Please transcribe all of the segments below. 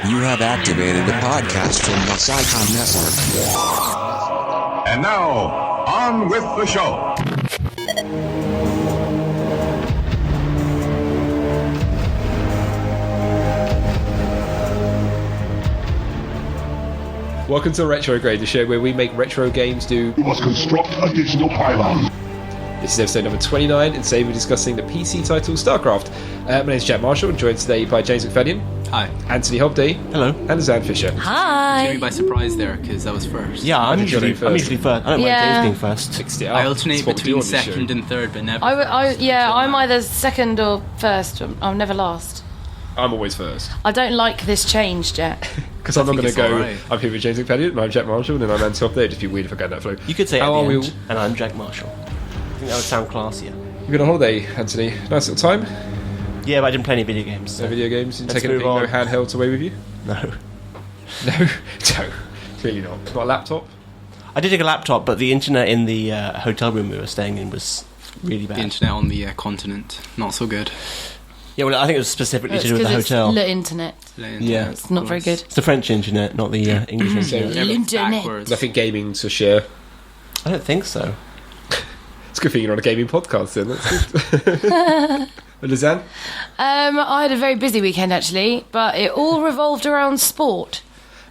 You have activated a podcast from the Psychon Network. And now, on with the show. Welcome to Retrograde, the show where we make retro games do... You must construct additional pylons. This is episode number 29, and today we're discussing the PC title Starcraft. My name is Jack Marshall, joined today by James McFadden. Hi. Anthony Hobday. Hello. And Zan Fisher. Hi. Took me by surprise there, because that was first. Yeah, I'm usually first. I don't mind James being first. Fixed it up. I alternate between second and third, but never I'm either second or first. I'm never last. I'm always first. I don't like this change, Jack. Because I'm not going to go, right. I'm here with James McFadden, and I'm Jack Marshall, and I'm Anthony Hobday. It'd just be weird if I go that flow. You could say How at are the we end, and I'm Jack Marshall. I think that would sound classier. You've been on holiday, Anthony. Nice little time. Yeah, but I didn't play any video games. No video games? Didn't Let's take anything, move no on. handhelds away with you? No. No, clearly not. Not a laptop? I did take a laptop, but the internet in the hotel room we were staying in was really bad. The internet on the continent, not so good. Yeah, well, I think it was specifically to do with the It's hotel. Le internet. Yeah. It's not very good. It's the French internet, not the English internet. Internet. Backwards. Nothing gaming to share. I don't think so. It's a good thing you're on a gaming podcast then. That's good. Lizanne? I had a very busy weekend actually, but it all revolved around sport.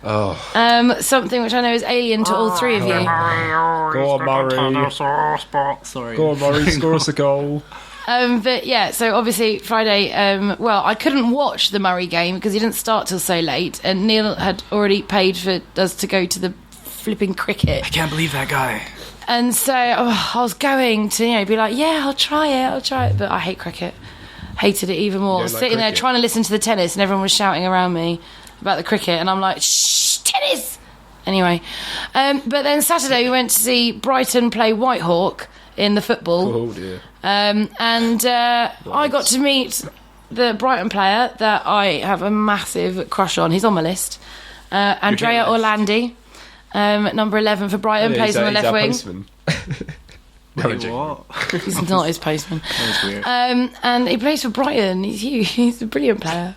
Oh. Something which I know is alien to all three of you. Go on, Murray. Sorry. Go on, Murray. Score us a goal. But yeah, so obviously Friday, I couldn't watch the Murray game because he didn't start till so late, and Neil had already paid for us to go to the flipping cricket. I can't believe that guy. And so I was going to, be like, yeah, I'll try it. But I hate cricket. Hated it even more. You don't like Sitting there cricket? trying to listen to the tennis and everyone was shouting around me about the cricket. And I'm like, shh, tennis! Anyway. But then Saturday we went to see Brighton play Whitehawk in the football. Oh, dear. I got to meet the Brighton player that I have a massive crush on. He's on my list. Andrea hit Orlandi, number 11 for Brighton, plays on the left wing. Wait, what? He's not his postman. That was weird. And he plays for Brighton. He's huge. He's a brilliant player.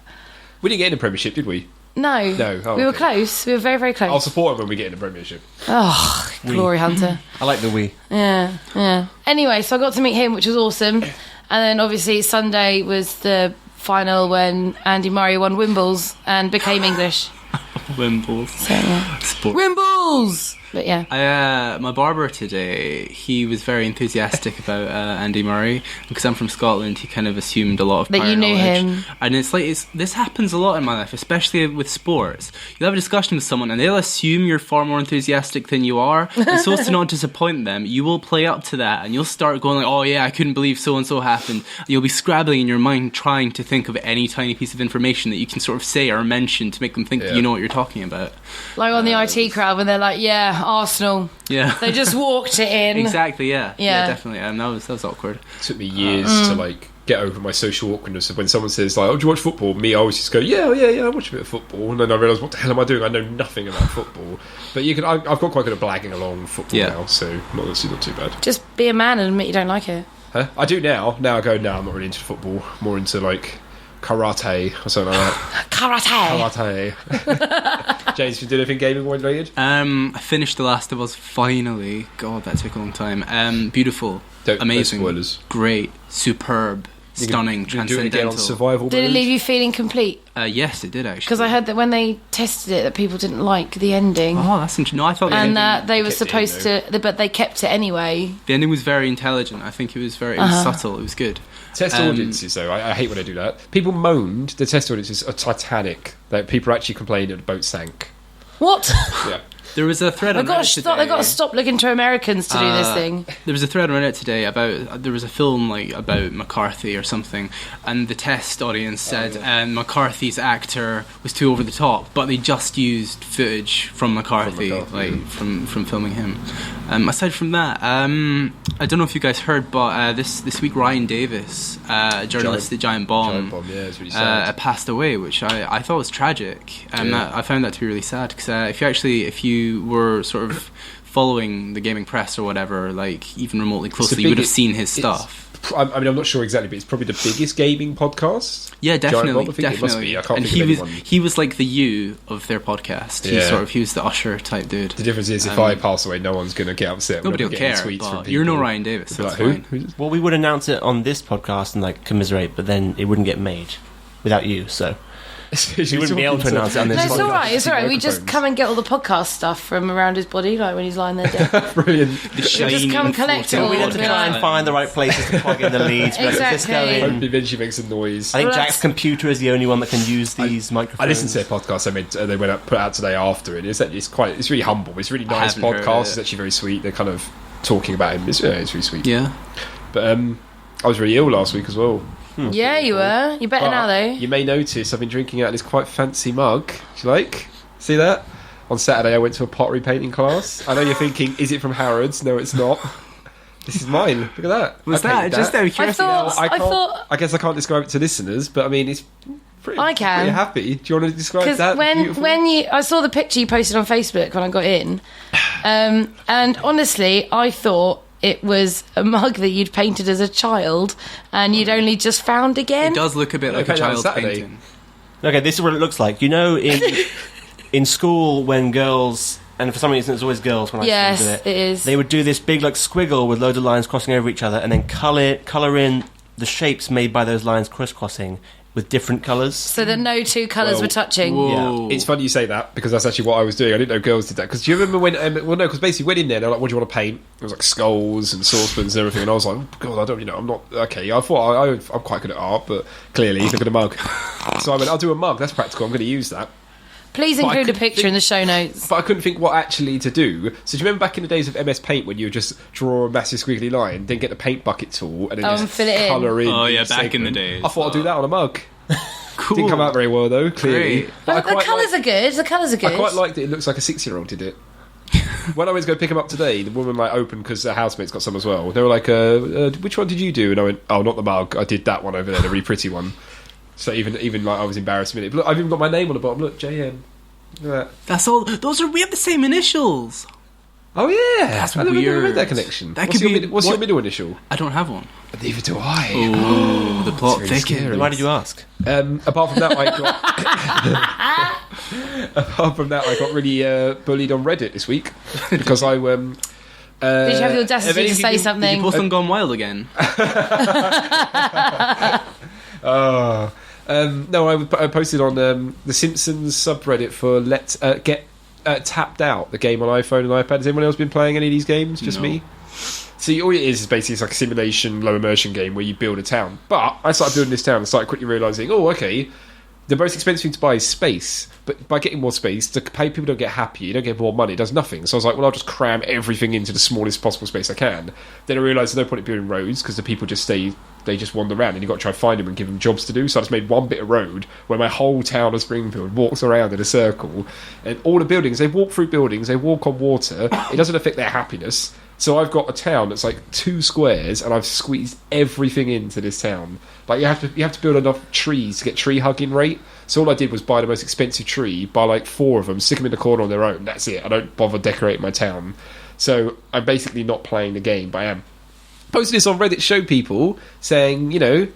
We didn't get in the Premiership, did we? No. No. Oh, we were okay. close. We were very, very close. I'll support him when we get in the Premiership. Oh, glory hunter. I like the Wii. Yeah. Anyway, so I got to meet him, which was awesome. And then obviously Sunday was the final when Andy Murray won Wimbles and became English. Wimbles. So, yeah. Sport. Wimbles! But yeah. My barber today, he was very enthusiastic about Andy Murray. Because I'm from Scotland, he kind of assumed a lot of That prior you knew knowledge. him. And it's like, this happens a lot in my life, especially with sports. You'll have a discussion with someone and they'll assume you're far more enthusiastic than you are. And so as to not disappoint them, you will play up to that and you'll start going like, oh yeah, I couldn't believe so-and-so happened. You'll be scrabbling in your mind trying to think of any tiny piece of information that you can sort of say or mention to make them think that you know what you're talking about. Like on the IT crowd when they're like, yeah, Arsenal. Yeah. They just walked it in. Exactly, yeah. Yeah. Definitely. That was awkward. It took me years to get over my social awkwardness. When someone says like, "Oh, do you watch football?" Me, I always just go, "Yeah, I watch a bit of football," and then I realise, what the hell am I doing? I know nothing about football. But I've got quite good at blagging along football now, so not too bad. Just be a man and admit you don't like it. Huh? I do now. Now I go, no, I'm not really into football. More into like karate or something like that. Karate. James, you did anything gaming related? I finished The Last of Us finally. God, that took a long time. Beautiful, amazing, no spoilers. Great, superb, stunning, Did you do it again on transcendental. survival Did it mode? leave you feeling complete? Yes, it did actually. Because I heard that when they tested it, that people didn't like the ending. Oh, that's interesting. No, I thought And the ending, that they were kept it in, supposed to, but they kept it anyway. the ending was very intelligent. I think it was very it was subtle. It was good. Test audiences, though, I hate when they do that. People moaned the test audiences are Titanic. That people actually complained that the boat sank. What? Yeah. There was a thread on Reddit today. They've got to stop looking to Americans to do this thing. There was a thread on Reddit today about there was a film like about McCarthy or something, and the test audience said McCarthy's actor was too over the top, but they just used footage from McCarthy, from filming him. Aside from that, I don't know if you guys heard, but this week Ryan Davis, journalist at Giant Bomb, It's really sad. passed away, which I thought was tragic. I found that to be really sad because if you were sort of following the gaming press or whatever, like even remotely closely, you would have seen his stuff. I mean, I'm not sure exactly, but it's probably the biggest gaming podcast. Yeah, definitely, Giant Bob, I think definitely. It must be. I can't and think of anyone. he was like the you of their podcast. He was the Usher type dude. The difference is, if I pass away, no one's going to get upset. Nobody will care. But you're no Ryan Davis. They'll That's be like, fine. who? Well, we would announce it on this podcast and like commiserate, but then it wouldn't get made without you. So you wouldn't be able to announce it on this No, podcast. it's all right. It's all right. We just Microphones. come and get all the podcast stuff from around his body, like when he's lying there dead. Brilliant. The We just shiny come collect it all. We'd have to and be try and like, find the right places to plug in the leads. Exactly. Hope eventually makes a noise. I think Well, Jack's that's- computer is the only one that can use these microphones. I listened to their podcast. They went up, put out today after it. It's really humble. It's a really nice haven't heard podcast. it. It's actually very sweet. They're kind of talking about him. It's really sweet. Yeah. But I was really ill last week as well. Yeah, you were. You're better But now, though. You may notice I've been drinking out of this quite fancy mug. Do you like? See that? On Saturday I went to a pottery painting class. I know you're thinking, is it from Harrods? No, it's not. This is mine. Look at that. Was I that painted just out of I curiosity? thought. I I thought. guess I can't describe it to listeners, but I mean, it's pretty, I can. pretty happy. Do you want to describe Because that? when Beautiful? I saw the picture you posted on Facebook when I got in, and honestly, I thought it was a mug that you'd painted as a child and you'd only just found again. It does look a bit like a painted on child's Saturday. painting. Okay, this is what it looks like. You know, in school when girls, and for some reason it's always girls when I Yes, do it is. they would do this big like squiggle with loads of lines crossing over each other, and then colour in the shapes made by those lines crisscrossing with different colours. So that no two colours Well, were touching. Whoa. It's funny you say that because that's actually what I was doing. I didn't know girls did that. Because do you remember when? Because basically went in there. They're like, "What do you want to paint?" It was like skulls and saucepans and everything. And I was like, oh, "God, I don't. I'm not okay." I thought I'm quite good at art, but clearly look at a mug. So I went, "I'll do a mug. That's practical. I'm going to use that." Please But I include a couldn't picture think- in the show notes. But I couldn't think what actually to do. So do you remember back in the days of MS Paint when you would just draw a massive squiggly line, then get the paint bucket tool, and then and just fill it in? colour in? Oh, yeah, each back in the segment? days. I thought I'd do that on a mug. Cool. Didn't come out very well though. Clearly, Great. But I But the quite colours like- are good. The colours are good. I quite liked it. It looks like a 6-year-old did it. When I went to go pick them up today, the woman like opened because her housemate's got some as well. They were like, "Which one did you do?" And I went, "Oh, not the mug. I did that one over there, the really pretty one." So even like I was embarrassed a minute. But look, I've even got my name on the bottom. Look, JM. Look at that. That's all. We have the same initials. Oh yeah, That's I never weird. read that connection. That What's could your be- what's your what- middle initial? I don't have one. Neither do I. Oh, the plot It's very thickens. scary. Why did you ask? Apart from that, I got really bullied on Reddit this week because I Did you have the audacity to say Did you something? post on Gone Wild again? No, I posted on the Simpsons subreddit for Get Tapped Out, the game on iPhone and iPad. Has anyone else been playing any of these games? Just No. me? See, all it is basically it's like a simulation, low immersion game where you build a town. But I started building this town and started quickly realising, oh, okay, the most expensive thing to buy is space. But by getting more space, the people don't get happier, you don't get more money, it does nothing. So I was like, well, I'll just cram everything into the smallest possible space I can. Then I realised there's no point in building roads because the people just they just wander around and you've got to try and find them and give them jobs to do. So I just made one bit of road where my whole town of Springfield walks around in a circle. And all the buildings, they walk through buildings, they walk on water. It doesn't affect their happiness. So I've got a town that's like 2 squares, and I've squeezed everything into this town. Like you have to build enough trees to get tree hugging rate. So all I did was buy the most expensive tree, buy like 4 of them, stick them in the corner on their own. That's it. I don't bother decorating my town. So I'm basically not playing the game, but I am. Posted this on Reddit, show people saying, I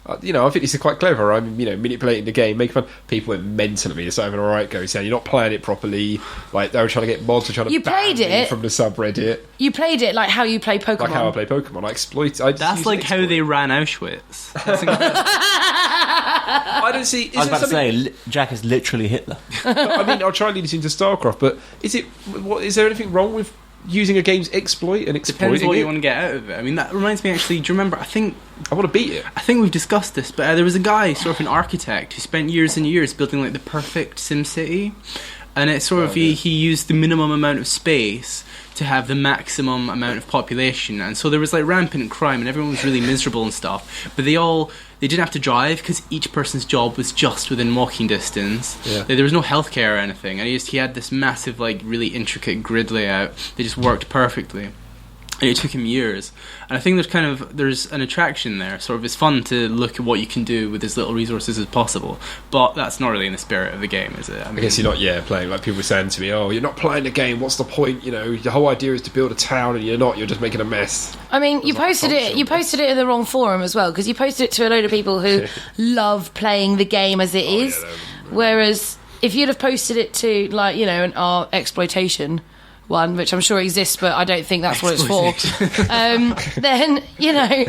think this is quite clever. I'm, manipulating the game, making fun. People went mental at me. It's not having a right go, saying you're not playing it properly. Like they were trying to get mods, trying to You ban played me it? from the subreddit. You played it like how you play Pokemon. Like how I play Pokemon, I exploit. I just That's use like an how exploit. they ran Auschwitz. That's incredible. I don't see. I was about to say, Jack is literally Hitler. I mean, I'll try and lead us into Starcraft, but is there anything wrong with using a game's exploit and Depends exploiting what it? you want to get out of it. I mean, that reminds me actually. Do you remember? I think I want to beat it. we've discussed this, but there was a guy, sort of an architect, who spent years and years building like the perfect SimCity, and it's sort of he used the minimum amount of space to have the maximum amount of population, and so there was like rampant crime and everyone was really miserable and stuff, but they didn't have to drive because each person's job was just within walking distance. Yeah. There was no healthcare or anything, and he had this massive like really intricate grid layout that just worked perfectly. And it took him years. And I think there's an attraction there. Sort of, it's fun to look at what you can do with as little resources as possible. But that's not really in the spirit of the game, is it? I guess you're not, playing. Like people were saying to me, "Oh, you're not playing the game. What's the point? You know, the whole idea is to build a town, and you're not. You're just making a mess." I mean, you posted it in the wrong forum as well, because you posted it to a load of people who love playing the game as it is. Whereas if you'd have posted it to, like, you know, an art exploitation one, which I'm sure exists, but I don't think that's what it's for. Then, you know,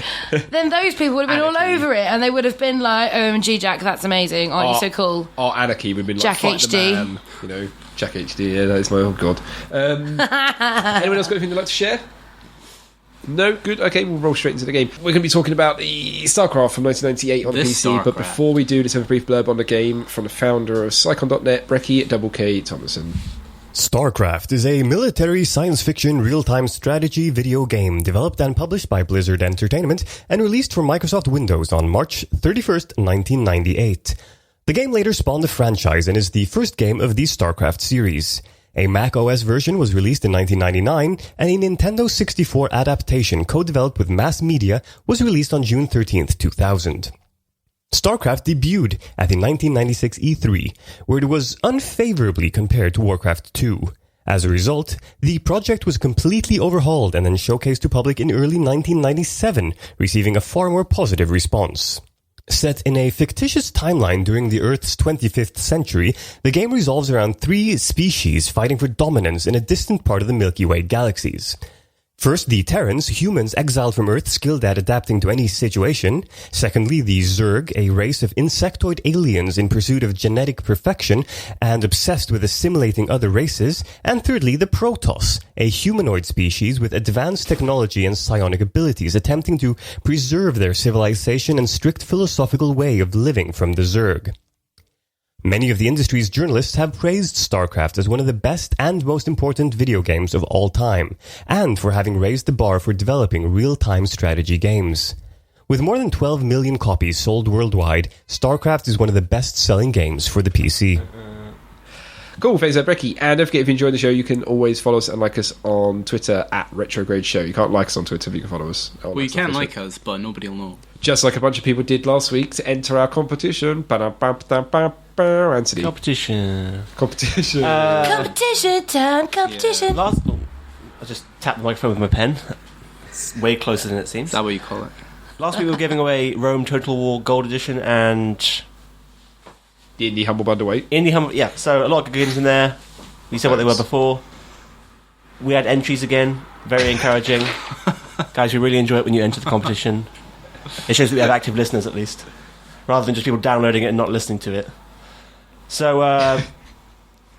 then those people would have been all over it, and they would have been like, "OMG, Jack, that's amazing! Aren't you so cool?" Our Anarchy would have been like, Jack "Fight HD. the man," you know, Jack HD. Yeah, that is my god. Anyone else got anything they'd like to share? No, good. Okay, we'll roll straight into the game. We're going to be talking about the Starcraft from 1998 on PC. But before we do, let's have a brief blurb on the game from the founder of Psychon.net, Brecky K. Thomason. Starcraft is a military science fiction real-time strategy video game developed and published by Blizzard Entertainment and released for Microsoft Windows on March 31st, 1998. The game later spawned a franchise and is the first game of the Starcraft series. A Mac OS version was released in 1999, and a Nintendo 64 adaptation co-developed with Mass Media was released on June 13th, 2000. Starcraft debuted at the 1996 E3, where it was unfavorably compared to Warcraft 2. As a result, the project was completely overhauled and then showcased to public in early 1997, receiving a far more positive response. Set in a fictitious timeline during the Earth's 25th century, the game revolves around 3 species fighting for dominance in a distant part of the Milky Way galaxies. First, the Terrans, humans exiled from Earth skilled at adapting to any situation. Secondly, the Zerg, a race of insectoid aliens in pursuit of genetic perfection and obsessed with assimilating other races. And thirdly, the Protoss, a humanoid species with advanced technology and psionic abilities attempting to preserve their civilization and strict philosophical way of living from the Zerg. Many of the industry's journalists have praised StarCraft as one of the best and most important video games of all time, and for having raised the bar for developing real-time strategy games. With more than 12 million copies sold worldwide, StarCraft is one of the best-selling games for the PC. Cool, thanks, Brecky. And don't forget, if you enjoy the show, you can always follow us and like us on Twitter at Retrograde Show. You can't like us on Twitter, but you can follow us. Well, you can like us, but nobody will know. Just like a bunch of people did last week to enter our competition. Anthony. Competition. Competition time, competition. I just tapped the microphone with my pen. It's way closer than it seems. Is that what you call it? Last week we were giving away Rome Total War Gold Edition and the Indie Humble Bundle weight. Yeah, so a lot of good games in there. We said what they were before. We had entries again, very encouraging. Guys, we really enjoy it when you enter the competition. It shows that we have active listeners at least, rather than just people downloading it and not listening to it. So,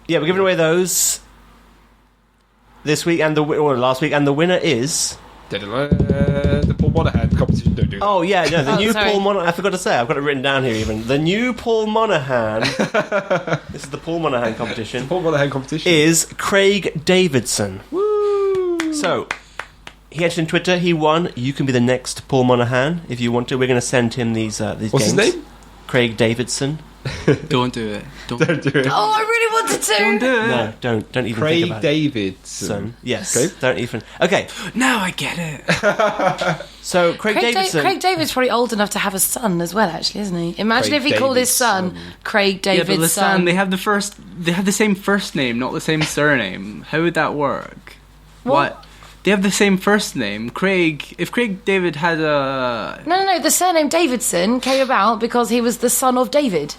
yeah, we're giving away those this week or last week, and the winner is the Paul Monahan competition. Don't do that. Oh yeah, no, the new Paul Monahan. I forgot to say, I've got it written down here. Even the new Paul Monahan. This is the Paul Monahan competition. Paul Monahan competition is Craig Davidson. Woo! So he entered in Twitter. He won. You can be the next Paul Monahan if you want to. We're going to send him these games. What's his name? Craig Davidson. Don't do it. Don't do it. Oh, I really wanted to. Don't do it. No, don't even Craig think about Davidson. it. Yes. Okay. Don't even. Okay. Now I get it. So Craig Davidson. Craig David's probably old enough to have a son as well, actually, isn't he? Imagine if he called his son Craig David's yeah, but son. They have the same first name, not the same surname. How would that work? What? They have the same first name. Craig. If Craig David had a No. The surname Davidson came about because he was the son of David.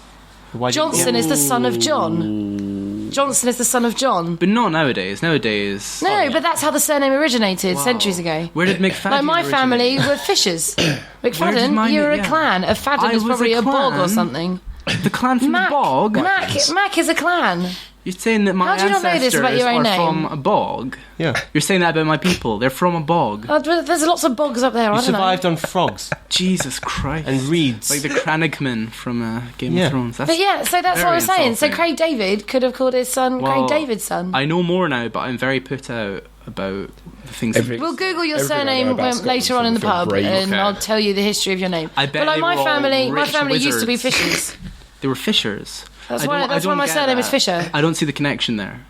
Johnson is the son of John. Johnson is the son of John. But not nowadays. Nowadays. No, but that's how the surname originated centuries ago. Where did McFadden Like my originate? family were Fishers. McFadden, you're a clan. A Fadden is probably a bog or something. The clan from the bog? Mac is a clan. You're saying that my How do you not know this about your own are name? from a bog? Yeah. You're saying that about my people. They're from a bog. There's lots of bogs up there. You I don't know. survived on frogs Jesus Christ. and reeds. Like the Crannogmen from Game of Thrones. But yeah, so that's what I was saying. So Craig David could have called his son Craig David's son. I know more now, but I'm very put out about the things. We'll Google your surname later on in the pub, and I'll tell you the history of your name. I bet but like they my were all family rich used to be wizards. Fishers. They were Fishers. That's why my surname is Fisher. I don't see the connection there.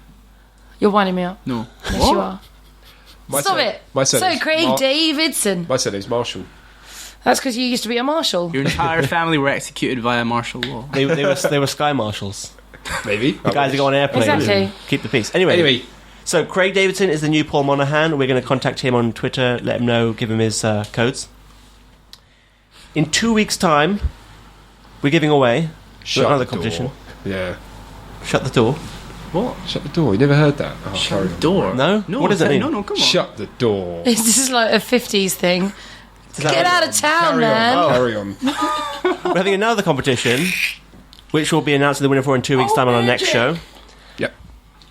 You're winding me up. No. Yes, What? you are. Stop it. My So, surname's Craig Davidson. My surname's Marshall. That's because you used to be a marshal. Your entire family were executed via martial law. They were sky marshals. Maybe. The guys who go on airplanes Exactly. and keep the peace. Anyway, so Craig Davidson is the new Paul Monahan. We're going to contact him on Twitter, let him know, give him his codes. In 2 weeks' time, we're giving away another competition. Yeah. Shut the door. What? Shut the door. You never heard that? Oh, Shut the door. No? No. What does it mean? No, come on. Shut the door. This is like a 50s thing. Get out of town, Carry man. on. Carry on. We're having another competition, which we'll be announcing the winner for in 2 weeks' time on our next show. Yep.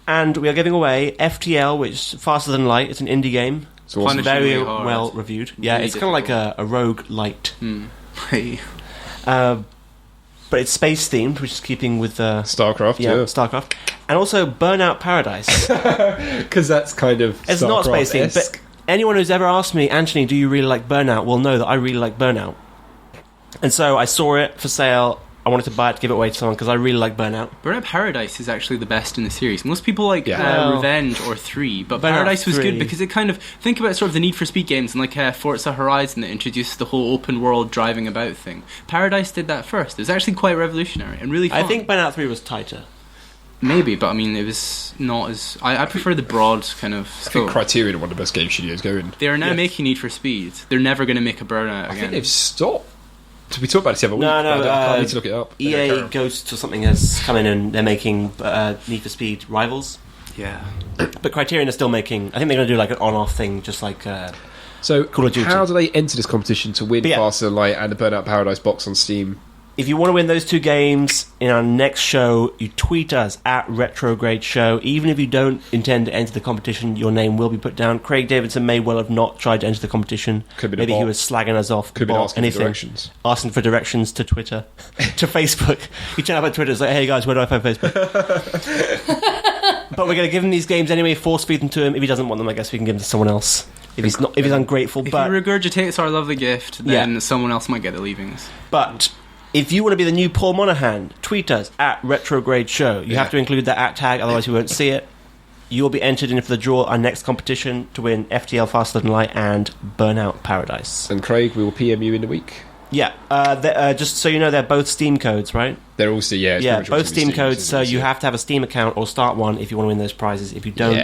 And we are giving away FTL, which is Faster Than Light. It's an indie game. It's awesome. Very Punishingly hard. well reviewed. Yeah, Really it's kind of like a rogue light. Hey. But it's space themed, which is keeping with Starcraft, yeah. Starcraft. And also Burnout Paradise. Because that's kind of It's not space themed, but anyone who's ever asked me, Anthony, do you really like Burnout, will know that I really like Burnout. And so I saw it for sale. I wanted to buy it to give it away to someone because I really like Burnout. Burnout Paradise is actually the best in the series. Most people like Yeah. Revenge or 3, but Burnout Paradise was 3. good because it kind of... Think about sort of the Need for Speed games and like Forza Horizon that introduced the whole open world driving about thing. Paradise did that first. It was actually quite revolutionary and really fun. I think Burnout 3 was tighter. Maybe, but I mean, it was not as... I prefer the broad kind of I think scope. Criterion are one of the best game studios going. They are now making Need for Speed. They're never going to make a Burnout again. I think they've stopped. We talked about it the other week. No, but I need to look it up. EA Ghosts or something has come in and they're making Need for Speed Rivals. Yeah. But Criterion are still making... I think they're going to do like an on-off thing, just like... So, Call of Duty. how do they enter this competition to win But yeah. Faster Than Light and the Burnout Paradise box on Steam? If you want to win those two games in our next show, you tweet us at Retrograde Show. Even if you don't intend to enter the competition, your name will be put down. Craig Davidson may well have not tried to enter the competition. Could be the Maybe he bot. was slagging us off. Could be bot, asking for anything. directions. Asking for directions to Twitter, to Facebook. You turn up on Twitter, it's like, hey guys, where do I find Facebook? But we're going to give him these games anyway, force feed them to him. If he doesn't want them, I guess we can give them to someone else. If he's ungrateful. If But he regurgitates our lovely gift, then someone else might get the leavings. But if you want to be the new Paul Monahan, tweet us at Retrograde Show. You have to include that at tag, otherwise we won't see it. You will be entered in for the draw our next competition to win FTL Faster Than Light and Burnout Paradise. And Craig, we will PM you in the week. Yeah, just so you know, they're both Steam codes, right? They're also, it's Yeah, pretty much both all Steam codes, isn't so it? you have to have a Steam account or start one if you want to win those prizes. If you don't,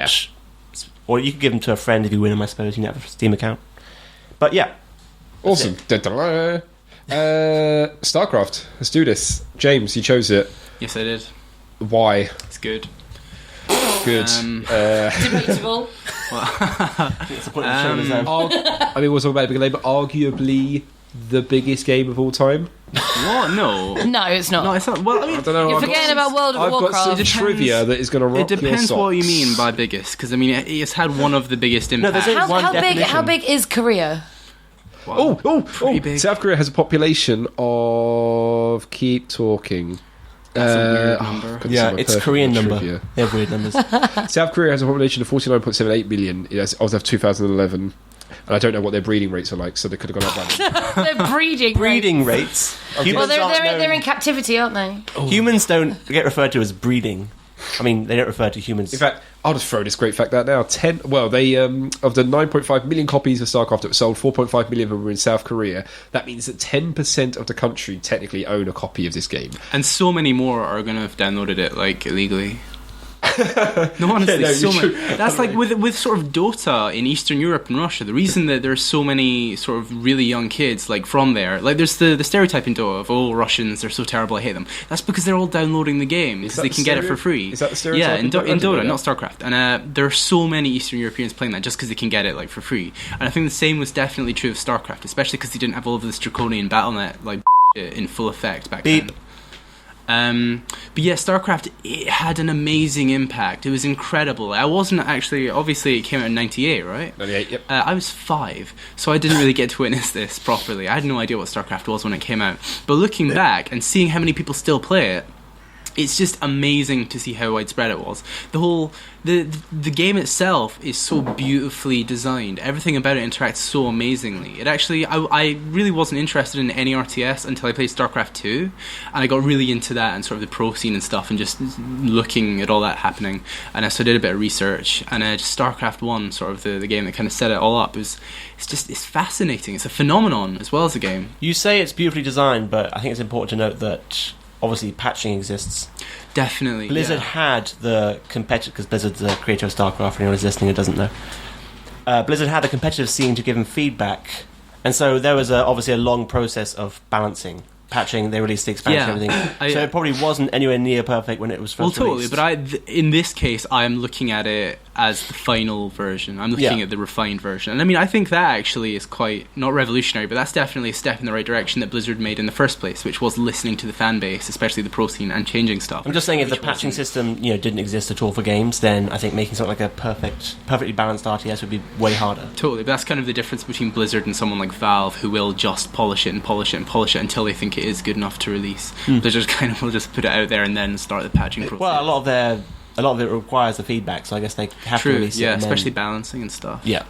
or you can give them to a friend if you win them, I suppose. You can have a Steam account. But yeah. Awesome. Da-da-da. Starcraft. Let's do this. James, you chose it. Yes, I did. Why? It's good. Good. Debatable. That's the point of the show, isn't it? I mean, we'll talk about it a bit later, but arguably the biggest game of all time. What? No. No, it's not. No, it's not. Well, I mean, I don't know. You're forgetting about World of I've got Warcraft. some trivia that is going to rock it depends your what you socks. mean by biggest, because I mean it's had one of the biggest there's impacts. only one How big? definition. How big is Korea? Pretty big. South Korea has a population of... Keep talking. That's a weird number. God, this Yeah, is my it's perfect Korean number. trivia. They have weird numbers. South Korea has a population of 49.78 million as of 2011. And I don't know what their breeding rates are like, so they could have gone up by that. They're breeding. Breeding rates. Well, Humans aren't they're known- in captivity, aren't they? Humans don't get referred to as breeding. I mean, they don't refer to humans. In fact, I'll just throw this great fact out now. They of the 9.5 million copies of StarCraft that were sold, 4.5 million of them were in South Korea. That means that 10% of the country technically own a copy of this game. And so many more are going to have downloaded it like illegally. No, honestly, Yeah, no, so you're many. true. That's like with sort of Dota in Eastern Europe and Russia. The reason that there's so many sort of really young kids like from there, like there's the stereotype in Dota of Russians, they're so terrible, I hate them. That's because they're all downloading the game because that they the can get it for stereo- free. is that the stereotype Yeah, in in Dota? I didn't know Dota, that. not StarCraft. And there are so many Eastern Europeans playing that just because they can get it like for free. And I think the same was definitely true of StarCraft, especially because they didn't have all of this draconian BattleNet like in full effect back Beep. then. But yeah, StarCraft, it had an amazing impact. It was incredible. I wasn't actually... Obviously, it came out in 98, right? 98, yep. I was 5, so I didn't really get to witness this properly. I had no idea what StarCraft was when it came out. But looking back and seeing how many people still play it, it's just amazing to see how widespread it was. The game itself is so beautifully designed. Everything about it interacts so amazingly. It actually, I really wasn't interested in any RTS until I played Starcraft 2, and I got really into that and sort of the pro scene and stuff, and just looking at all that happening. And so I did a bit of research, and just Starcraft 1, sort of the game that kind of set it all up, it's fascinating. It's a phenomenon as well as a game. You say it's beautifully designed, but I think it's important to note that obviously patching exists. Definitely. Blizzard had the competitive, because Blizzard's the creator of StarCraft, for anyone who's listening who doesn't know. Blizzard had the competitive scene to give them feedback, and so there was obviously a long process of balancing. Patching, they released the expansion and everything. So it probably wasn't anywhere near perfect when it was first released. But in this case, I'm looking at it as the final version. I'm looking at the refined version. And I mean, I think that actually is quite, not revolutionary, but that's definitely a step in the right direction that Blizzard made in the first place, which was listening to the fan base, especially the pro scene, and changing stuff. I'm just saying, if the patching system didn't exist at all for games, then I think making something like a perfectly balanced RTS would be way harder. Totally, but that's kind of the difference between Blizzard and someone like Valve, who will just polish it until they think it is good enough to release. Blizzard kind of will just put it out there and then start the patching process. Well, a lot of it requires the feedback, so I guess they have to release it. Yeah, especially balancing and stuff. Yeah.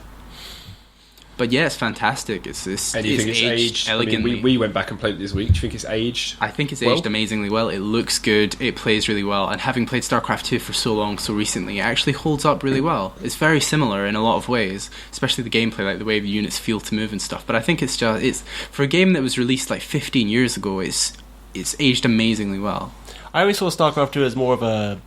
But yeah, it's fantastic. And do you think it's aged elegantly? I mean, we went back and played it this week. Do you think it's aged? I think it's aged amazingly well. It looks good. It plays really well. And having played StarCraft 2 for so long, so recently, it actually holds up really well. It's very similar in a lot of ways, especially the gameplay, like the way the units feel to move and stuff. But I think it's for a game that was released like 15 years ago, it's aged amazingly well. I always saw StarCraft 2 as more of a...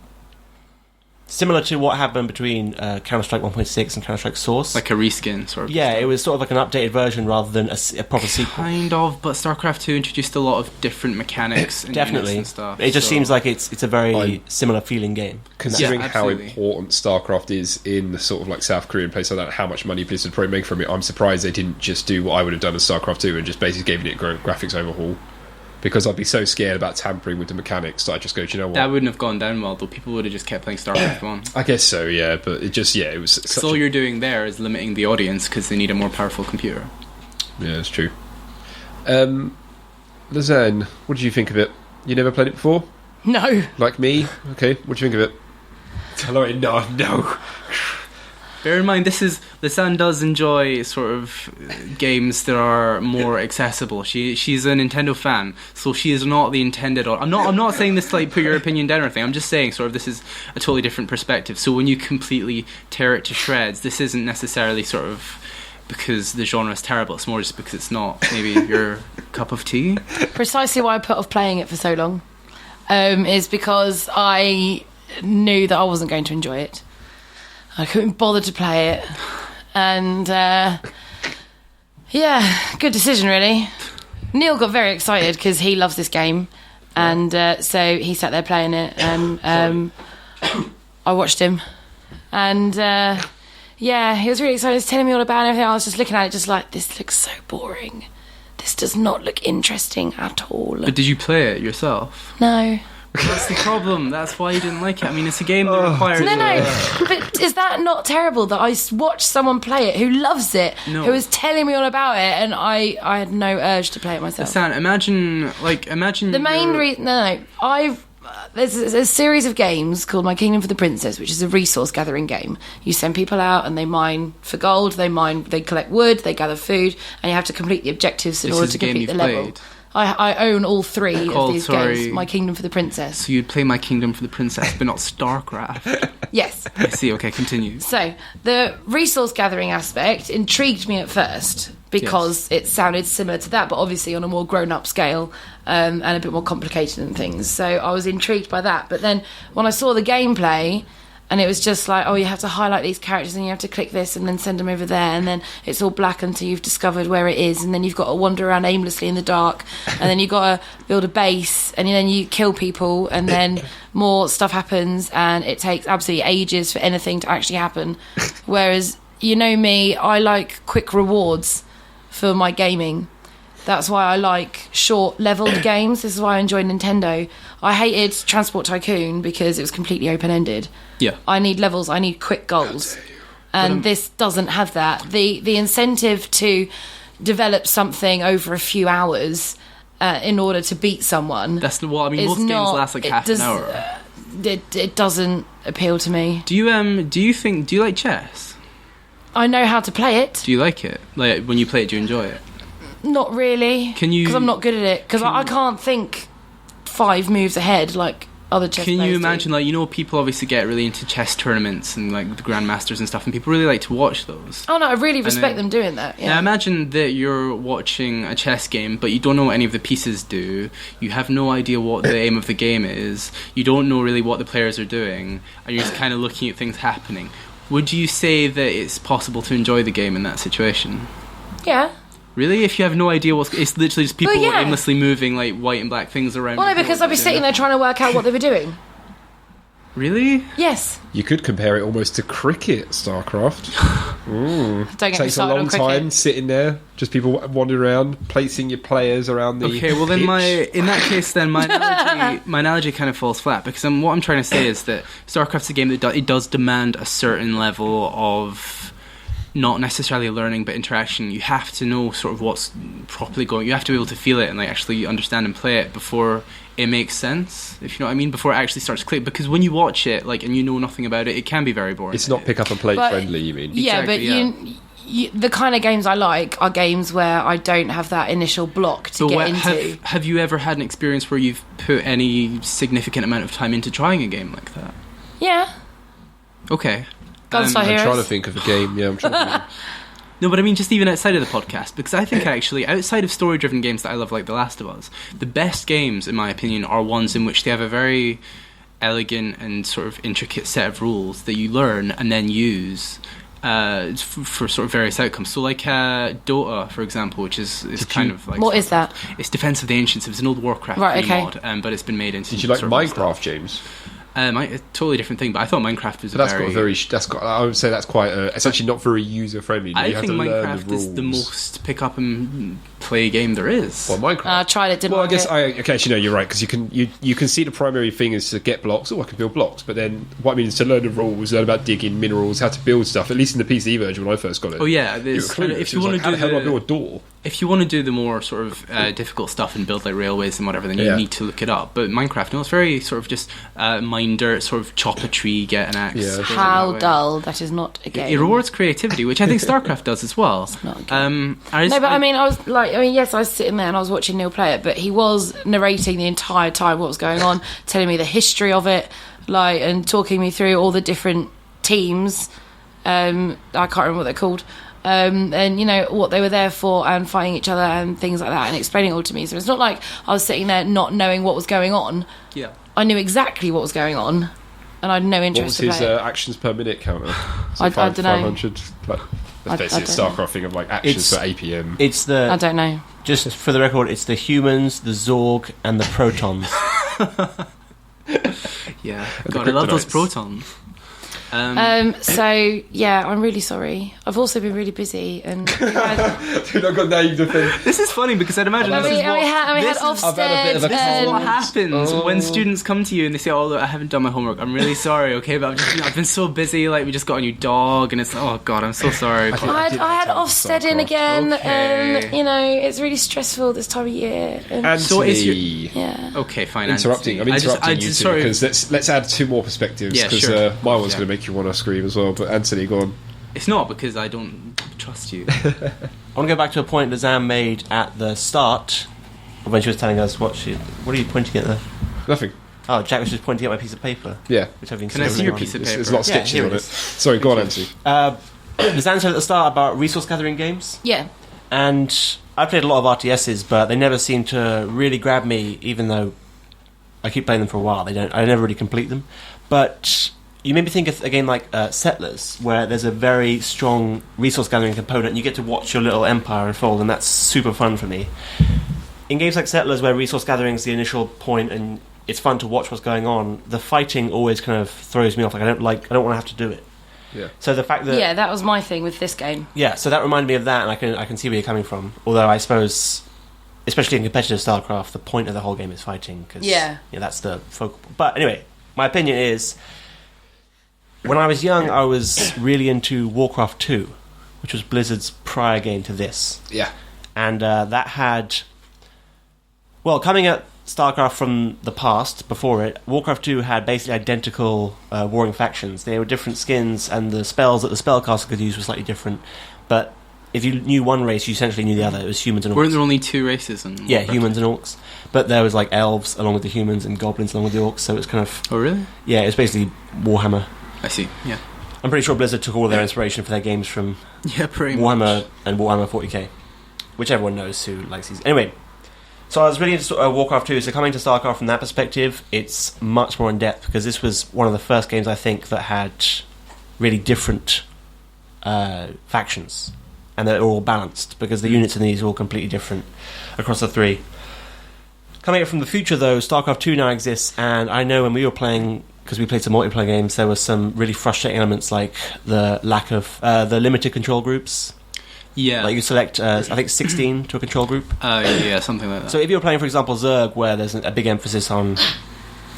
similar to what happened between Counter-Strike 1.6 and Counter-Strike Source. Like a reskin, sort of. Yeah, it was sort of like an updated version rather than a proper sequel. Kind of, but StarCraft 2 introduced a lot of different mechanics and definitely and stuff. It just seems like it's a very similar feeling game. Considering how important StarCraft is in the sort of like South Korean place like that, how much money Blizzard probably make from it, I'm surprised they didn't just do what I would have done as StarCraft 2 and just basically gave it a graphics overhaul. Because I'd be so scared about tampering with the mechanics that I just go, do you know what? That wouldn't have gone down well, though. People would have just kept playing StarCraft 1. I guess so, yeah. But it was... all you're doing there is limiting the audience because they need a more powerful computer. Yeah, it's true. Lazanne, what did you think of it? You never played it before? No. Like me? Okay, what do you think of it? Tell her no. Bear in mind, the San does enjoy sort of games that are more accessible. She's a Nintendo fan, so she is not the intended. I'm not saying this to like put your opinion down or anything. I'm just saying sort of this is a totally different perspective. So when you completely tear it to shreds, this isn't necessarily sort of because the genre is terrible. It's more just because it's not maybe your cup of tea. Precisely why I put off playing it for so long is because I knew that I wasn't going to enjoy it. I couldn't bother to play it, and good decision really. Neil got very excited because he loves this game, and so he sat there playing it, and I watched him, and he was really excited. He was telling me all about everything. I was just looking at it, just like, this looks so boring. This does not look interesting at all. But did you play it yourself? No. That's the problem. That's why you didn't like it. I mean, it's a game that requires... No. But is that not terrible that I watched someone play it who loves it, who was telling me all about it, and I had no urge to play it myself? Sam, imagine... The main reason... No. There's a series of games called My Kingdom for the Princess, which is a resource gathering game. You send people out and they mine for gold, they collect wood, they gather food, and you have to complete the objectives in order to complete the level. Played. I own all three of these games. My Kingdom for the Princess. So you'd play My Kingdom for the Princess, but not StarCraft. Yes. I see. Okay, continue. So the resource gathering aspect intrigued me at first because it sounded similar to that, but obviously on a more grown-up scale and a bit more complicated and things. So I was intrigued by that. But then when I saw the gameplay, and it was just like, you have to highlight these characters and you have to click this and then send them over there, and then it's all black until you've discovered where it is, and then you've got to wander around aimlessly in the dark, and then you've got to build a base, and then you kill people, and then more stuff happens, and it takes absolutely ages for anything to actually happen. Whereas, you know me, I like quick rewards for my gaming. That's why I like short-leveled games. This is why I enjoy Nintendo. I hated Transport Tycoon because it was completely open-ended. Yeah. I need levels, I need quick goals. And this doesn't have that. The incentive to develop something over a few hours in order to beat someone. That's what I mean. Most games last like half an hour. It doesn't appeal to me. Do you like chess? I know how to play it. Do you like it? Like when you play it, do you enjoy it? Not really. Can you? Because I'm not good at it. Because I can't think 5 moves ahead like other chess players. Can you imagine, like, people obviously get really into chess tournaments and like the grandmasters and stuff, and people really like to watch those. Oh no, I really respect them doing that. Yeah. Now imagine that you're watching a chess game, but you don't know what any of the pieces do. You have no idea what the aim of the game is. You don't know really what the players are doing, and you're just kind of looking at things happening. Would you say that it's possible to enjoy the game in that situation? Yeah. Really? If you have no idea it's literally just people aimlessly moving like white and black things around. Well, no, because I'd be sitting there trying to work out what they were doing. Really? Yes. You could compare it almost to cricket, Starcraft. Don't get me Takes a started long on cricket. time sitting there, just people wandering around, placing your players around the Okay, well then pitch. in that case then my analogy kind of falls flat, because what I'm trying to say is that Starcraft's a game that it does demand a certain level of not necessarily learning but interaction. You have to know sort of what's properly going. You have to be able to feel it and like actually understand and play it before it makes sense, if you know what I mean, before it actually starts to click. Because when you watch it like and you know nothing about it, it can be very boring. It's not pick up and play friendly, you mean? Yeah, Exactly, but the kind of games I like are games where I don't have that initial block to get into. Have you ever had an experience where you've put any significant amount of time into trying a game like that? Yeah. Okay. Gunstar I'm Heroes. trying to think of a game. Yeah, I'm trying to think. No, but I mean just even outside of the podcast, because I think actually outside of story-driven games that I love like The Last of Us, the best games, in my opinion, are ones in which they have a very elegant and sort of intricate set of rules that you learn and then use for sort of various outcomes. So like Dota, for example, which is kind of like... What is that? It's Defense of the Ancients. It was an old Warcraft mod, but it's been made into... Did you like sort of Minecraft, James? A totally different thing, but I thought Minecraft was I would say that's quite it's actually not very user friendly. I think Minecraft is the most pick up and play game there is. Well, Minecraft. I tried it, didn't Well, I like guess it. actually no, you're right, because you can see the primary thing is to get blocks. Oh, I can build blocks, but then what I mean is to learn the rules, learn about digging, minerals, how to build stuff. At least in the PC version when I first got it. Oh yeah, if you want to do how do I build a door? If you want to do the more sort of difficult stuff and build like railways and whatever, then you need to look it up. But Minecraft, no, it's very sort of just mine dirt, sort of chop a tree, get an axe. Yeah. How dull. That is not a game. It rewards creativity, which I think Starcraft does as well. It's not a game. I yes, I was sitting there and I was watching Neil play it, but he was narrating the entire time what was going on, telling me the history of it, like, and talking me through all the different teams. I can't remember what they're called. And what they were there for and fighting each other and things like that and explaining it all to me. So it's not like I was sitting there not knowing what was going on. Yeah, I knew exactly what was going on and I had no interest What was to play his it. actions per minute counter? I don't know. 500. That's basically a Starcraft thing of like actions per APM. It's I don't know. just for the record, it's the humans, the Zorg, and the protons. yeah. The God, I love those Kryptonites. protons. So yeah, I'm really sorry. I've also been really busy and Dude, I got named a thing. This is funny because I'd imagine we had I've had a bit Ofsted of a This is what and happens when students come to you and they say, "Oh, look, I haven't done my homework. I'm really sorry, okay, but I've been so busy. Like, we just got a new dog, and it's oh god, I'm so sorry." I had Ofsted in again, Okay. and it's really stressful this time of year. And Anthony, So is your- yeah. Okay, fine. interrupting. I'm interrupting you two because let's add 2 more perspectives Yeah, because sure. my one's Yeah. going to make you want to scream as well. But Anthony, go on. It's not because I don't trust you. I want to go back to a point that Zam made at the start when she was telling us what are you pointing at there? Nothing. Oh, Jack was just pointing at my piece of paper. Yeah. Which I've been Can I see scribbling your on. piece of There's paper? a lot of Yeah, sketches here on it it. is. Sorry, go on, Anthony. Zam said at the start about resource gathering games, Yeah. and I played a lot of RTSs, but they never seem to really grab me, even though I keep playing them for a while. I never really complete them. But you made me think of a game like Settlers, where there's a very strong resource gathering component, and you get to watch your little empire unfold, and that's super fun for me. In games like Settlers, where resource gathering is the initial point, and it's fun to watch what's going on, the fighting always kind of throws me off. Like I don't want to have to do it. Yeah. So the fact that Yeah, that was my thing with this game. yeah, so that reminded me of that, and I can see where you're coming from. Although I suppose, especially in competitive StarCraft, the point of the whole game is fighting because that's the focal. But anyway, my opinion is, when I was young, I was really into Warcraft 2, which was Blizzard's prior game to this, Yeah. and that had Well, coming at StarCraft from the past, before it, Warcraft 2 had basically identical warring factions. They were different skins, and the spells that the spellcaster could use were slightly different. But if you knew one race, you essentially knew the other. It was humans and orcs. Weren't there only two races in Warcraft? Yeah, humans and orcs. But there was like elves along with the humans and goblins along with the orcs, so it's kind of... Oh, really? Yeah, it's basically Warhammer. I see, yeah. I'm pretty sure Blizzard took all their inspiration for their games from Yeah, pretty Warhammer much. and Warhammer 40k, which everyone knows who likes these. Anyway, so I was really into Warcraft 2, so coming to StarCraft from that perspective, it's much more in-depth, because this was one of the first games, I think, that had really different factions, and they're all balanced, because the units in these are all completely different across the three. Coming up from the future, though, StarCraft 2 now exists, and I know when we were playing, because we played some multiplayer games, there were some really frustrating elements, like the lack of the limited control groups. Yeah. Like you select, I think, 16 to a control group. Yeah, something like that. So if you're playing, for example, Zerg, where there's a big emphasis on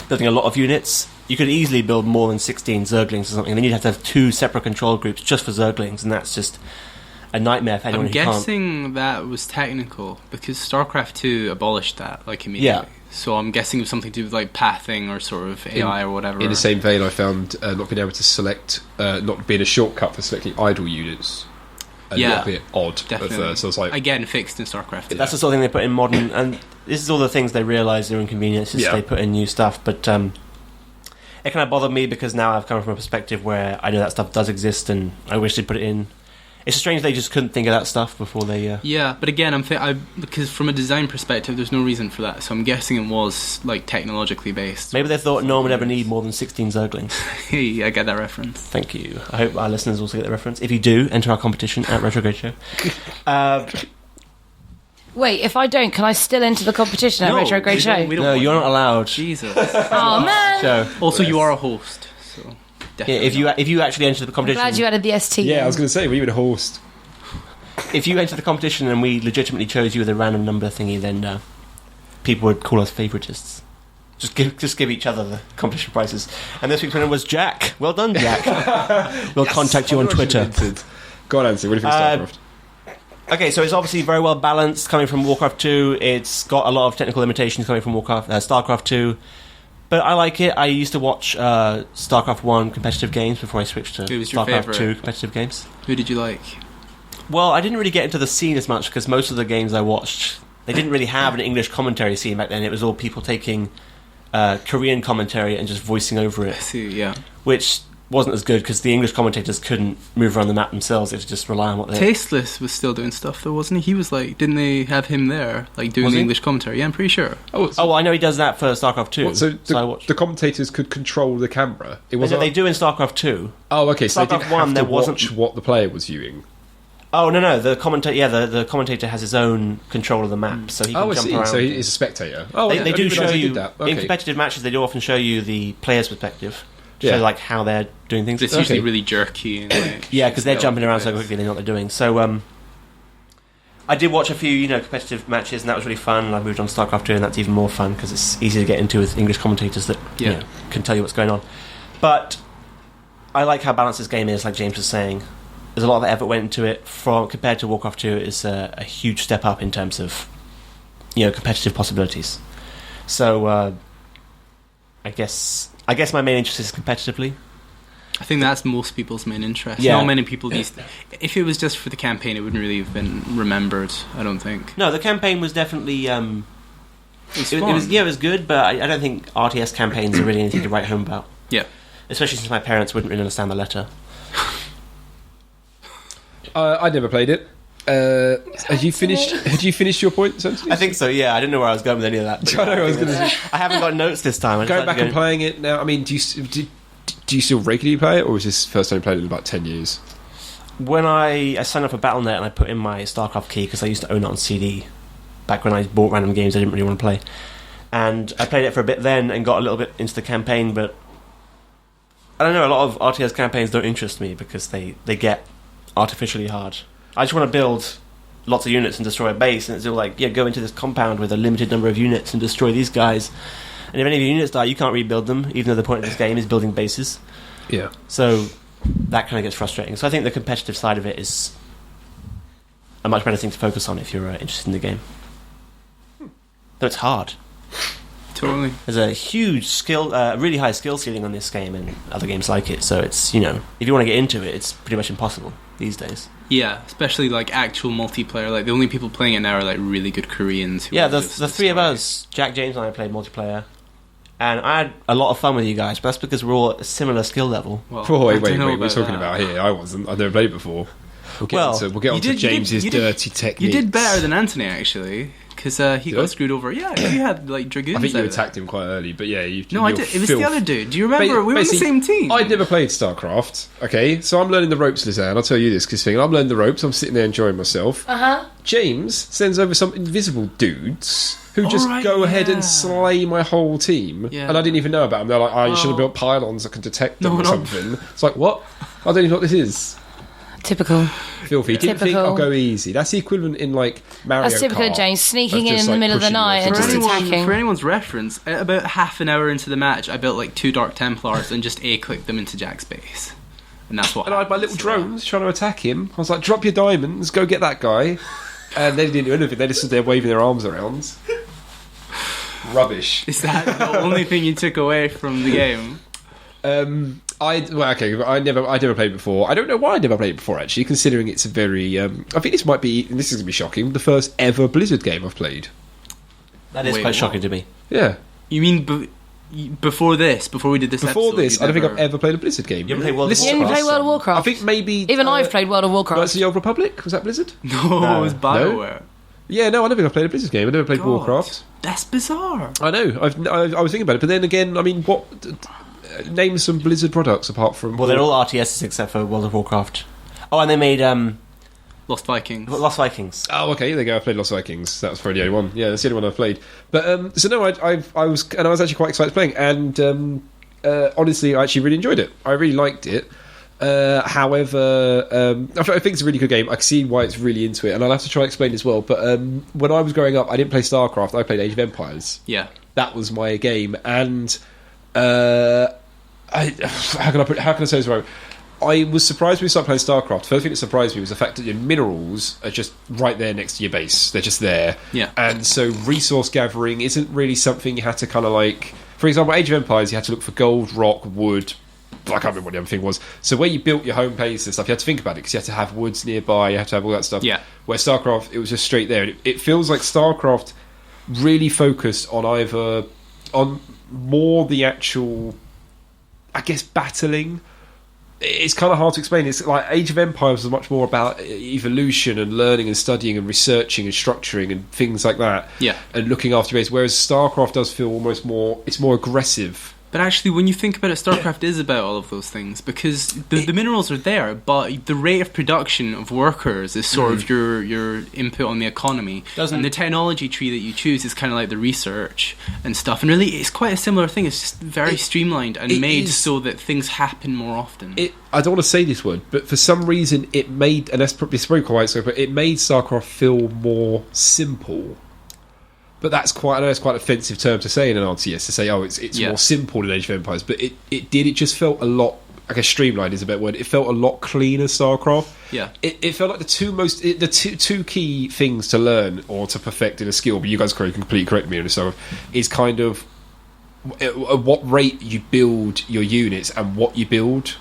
building a lot of units, you could easily build more than 16 Zerglings or something, and then you'd have to have 2 separate control groups just for Zerglings, and that's just a nightmare for anyone I'm who can't. guessing that was technical, because StarCraft 2 abolished that, like, immediately. Yeah. So I'm guessing it was something to do with, like, pathing or sort of AI or whatever. In the same vein, I found not being able to select, not being a shortcut for selecting idle units. A little bit odd definitely. at first. So I was like, again, fixed in StarCraft 2. That's the sort of thing they put in modern, and this is all the things they realise are inconveniences. Yeah. They put in new stuff, but it kind of bothered me because now I've come from a perspective where I know that stuff does exist, and I wish they'd put it in. It's strange they just couldn't think of that stuff before they... Yeah, but again, because from a design perspective, there's no reason for that, so I'm guessing it was, like, technologically based. Maybe they thought no one would ever need more than 16 Zerglings. Hey, I get that reference. Thank you. I hope our listeners also get the reference. If you do, enter our competition at Retrograde Show. Wait, if I don't, can I still enter the competition at Retrograde we Show? don't No, want you're not allowed. Jesus. Oh, man. So, Also, you are a host, so yeah, definitely if you actually enter the I'm competition... glad you added the ST. yeah, I was going to say, we would have horsed. If you enter the competition and we legitimately chose you with a random number thingy, then people would call us favouritists. Just give each other the competition prizes. And this week's winner was Jack. Well done, Jack. We'll contact you on Twitter. Go on, Anthony, what do you think of StarCraft? Okay, so it's obviously very well balanced coming from Warcraft 2. It's got a lot of technical limitations coming from StarCraft 2. But I like it. I used to watch StarCraft 1 competitive games before I switched to Who was your StarCraft favourite? 2 competitive games. Who did you like? Well, I didn't really get into the scene as much because most of the games I watched, they didn't really have an English commentary scene back then. It was all people taking Korean commentary and just voicing over I it, see, yeah. which wasn't as good because the English commentators couldn't move around the map themselves. They had to just rely on what they... Tasteless was still doing stuff though, wasn't he? He was like, didn't they have him there, like doing Was the he? English commentary? Yeah, I'm pretty sure. Oh, I know he does that for StarCraft 2. What, so I watched. the commentators could control the camera? It Was wasn't. they do in StarCraft 2. Oh, okay. So they StarCraft didn't 1, have there to wasn't- watch what the player was viewing. Oh, no, the commentator, the commentator has his own control of the map, so he can Oh, I jump see. around. So he's a spectator. Oh, They, I they do didn't realise show they you did that. in Okay. competitive matches. They do often show you the player's perspective, to Yeah. show like how they're doing things. It's usually really jerky. And, like, Yeah, because they're shit jumping all around over so the quickly they know what they're doing. So I did watch a few, competitive matches, and that was really fun. And I moved on to StarCraft 2, and that's even more fun because it's easy to get into with English commentators that can tell you what's going on. But I like how balanced this game is, like James was saying. There's a lot of effort went into it. Compared to Warcraft 2, it's a huge step up in terms of competitive possibilities. So I guess my main interest is competitively. I think that's most people's main interest. Yeah. Not many people these. If it was just for the campaign, it wouldn't really have been remembered. I don't think. No, the campaign was definitely. It's It fun. was good, but I don't think RTS campaigns are really anything to write home about. Yeah. Especially since my parents wouldn't really understand the letter. I never played it. Had you finished your point, Anthony? I think so. Yeah, I didn't know where I was going with any of that. I know, I was going to say. I haven't got notes this time. I just Going like back to and playing it now, I mean, do you still regularly play it, or was this the first time you played it in about 10 years? When I signed up for Battle.net and I put in my StarCraft key because I used to own it on CD back when I bought random games I didn't really want to play, and I played it for a bit then and got a little bit into the campaign, but I don't know, a lot of RTS campaigns don't interest me because they get artificially hard. I just want to build lots of units and destroy a base, and it's all like, go into this compound with a limited number of units and destroy these guys, and if any of your units die you can't rebuild them, even though the point of this game is building bases. Yeah. So that kind of gets frustrating. So I think the competitive side of it is a much better thing to focus on if you're interested in the game. but it's hard. Totally. There's a huge skill, really high skill ceiling on this game and other games like it. So it's, if you want to get into it, it's pretty much impossible these days. Yeah, especially like actual multiplayer. Like the only people playing it now are like really good Koreans. Yeah, the three of us, Jack, James, and I played multiplayer, and I had a lot of fun with you guys. But that's because we're all at a similar skill level. Well, wait, we're talking about here. I wasn't. I've never played it before. We'll get on to James's dirty techniques. You did better than Anthony, actually, because he got screwed over. Yeah, you had like dragoons. I think you attacked him quite early, but yeah, I did. It was the other dude. Do you remember? We were on the same team. I'd never played StarCraft. Okay, so I'm learning the ropes, Lizanne. I'll tell you this, because I'm learning the ropes. I'm sitting there enjoying myself. James sends over some invisible dudes who just go ahead and slay my whole team, and I didn't even know about them. They're like, you should have built pylons that can detect them or something. It's like, what? I don't even know what this is. Typical. Filthy. Didn't think I'll go easy. That's the equivalent in like Mario Kart. That's typical, James. Sneaking in the middle of the night and just attacking. For anyone's reference, about half an hour into the match, I built like 2 Dark Templars and just A-clicked them into Jack's base. And that's what. And I had my little drones trying to attack him. I was like, drop your diamonds, go get that guy. And they didn't do anything. They just stood there waving their arms around. Rubbish. Is that the only thing you took away from the game? I never played it before. I don't know why I never played it before, actually, considering it's a very... I think this might be, and this is going to be shocking, the first ever Blizzard game I've played. That is quite shocking to me. Yeah. You mean before this? Before we did this Before episode, this, I don't think I've ever played a Blizzard game. You ever played World of Warcraft? You didn't play World of Warcraft? I think maybe... Even I've played World of Warcraft. That's the Old Republic? Was that Blizzard? No, it was BioWare. No? Yeah, no, I don't think I've played a Blizzard game. I never played Warcraft. That's bizarre. I know. I was thinking about it, but then again, I mean, what... Name some Blizzard products apart from... Well, they're all RTSs except for World of Warcraft. Oh, and they made... Lost Vikings. Lost Vikings. Oh, okay, there you go. I played Lost Vikings. That was probably the only one. Yeah, that's the only one I've played. But so no, I was actually quite excited playing, and honestly, I actually really enjoyed it. I really liked it. However, I think it's a really good game. I can see why it's really into it, and I'll have to try and explain as well. But when I was growing up, I didn't play StarCraft. I played Age of Empires. Yeah, that was my game, and how can I say this right? I was surprised when we started playing StarCraft. The first thing that surprised me was the fact that your minerals are just right there next to your base. They're just there. Yeah. And so resource gathering isn't really something you had to kind of like... For example, Age of Empires, you had to look for gold, rock, wood... I can't remember what the other thing was. So where you built your home base and stuff, you had to think about it because you had to have woods nearby, you had to have all that stuff. Yeah. Where StarCraft, it was just straight there. It feels like StarCraft really focused on on more the actual, I guess, battling. It's kind of hard to explain. It's like Age of Empires was much more about evolution and learning and studying and researching and structuring and things like that. Yeah. And looking after your base. Whereas StarCraft does feel almost more... It's more aggressive. But actually, when you think about it, StarCraft is about all of those things because the minerals are there, but the rate of production of workers is sort of your input on the economy. And the technology tree that you choose is kind of like the research and stuff. And really, it's quite a similar thing. It's just very streamlined and made so that things happen more often. I don't want to say this word, but for some reason, it made, and that's probably quite so, but it made StarCraft feel more simple. But that's quite, I know it's quite an offensive term to say in an RTS, to say, it's more simple than Age of Empires. But it just felt a lot, I guess streamlined is a better word, it felt a lot cleaner, StarCraft. Yeah. It felt like the two key things to learn or to perfect in a skill, but you guys can completely correct me on this, is kind of at what rate you build your units and what you build.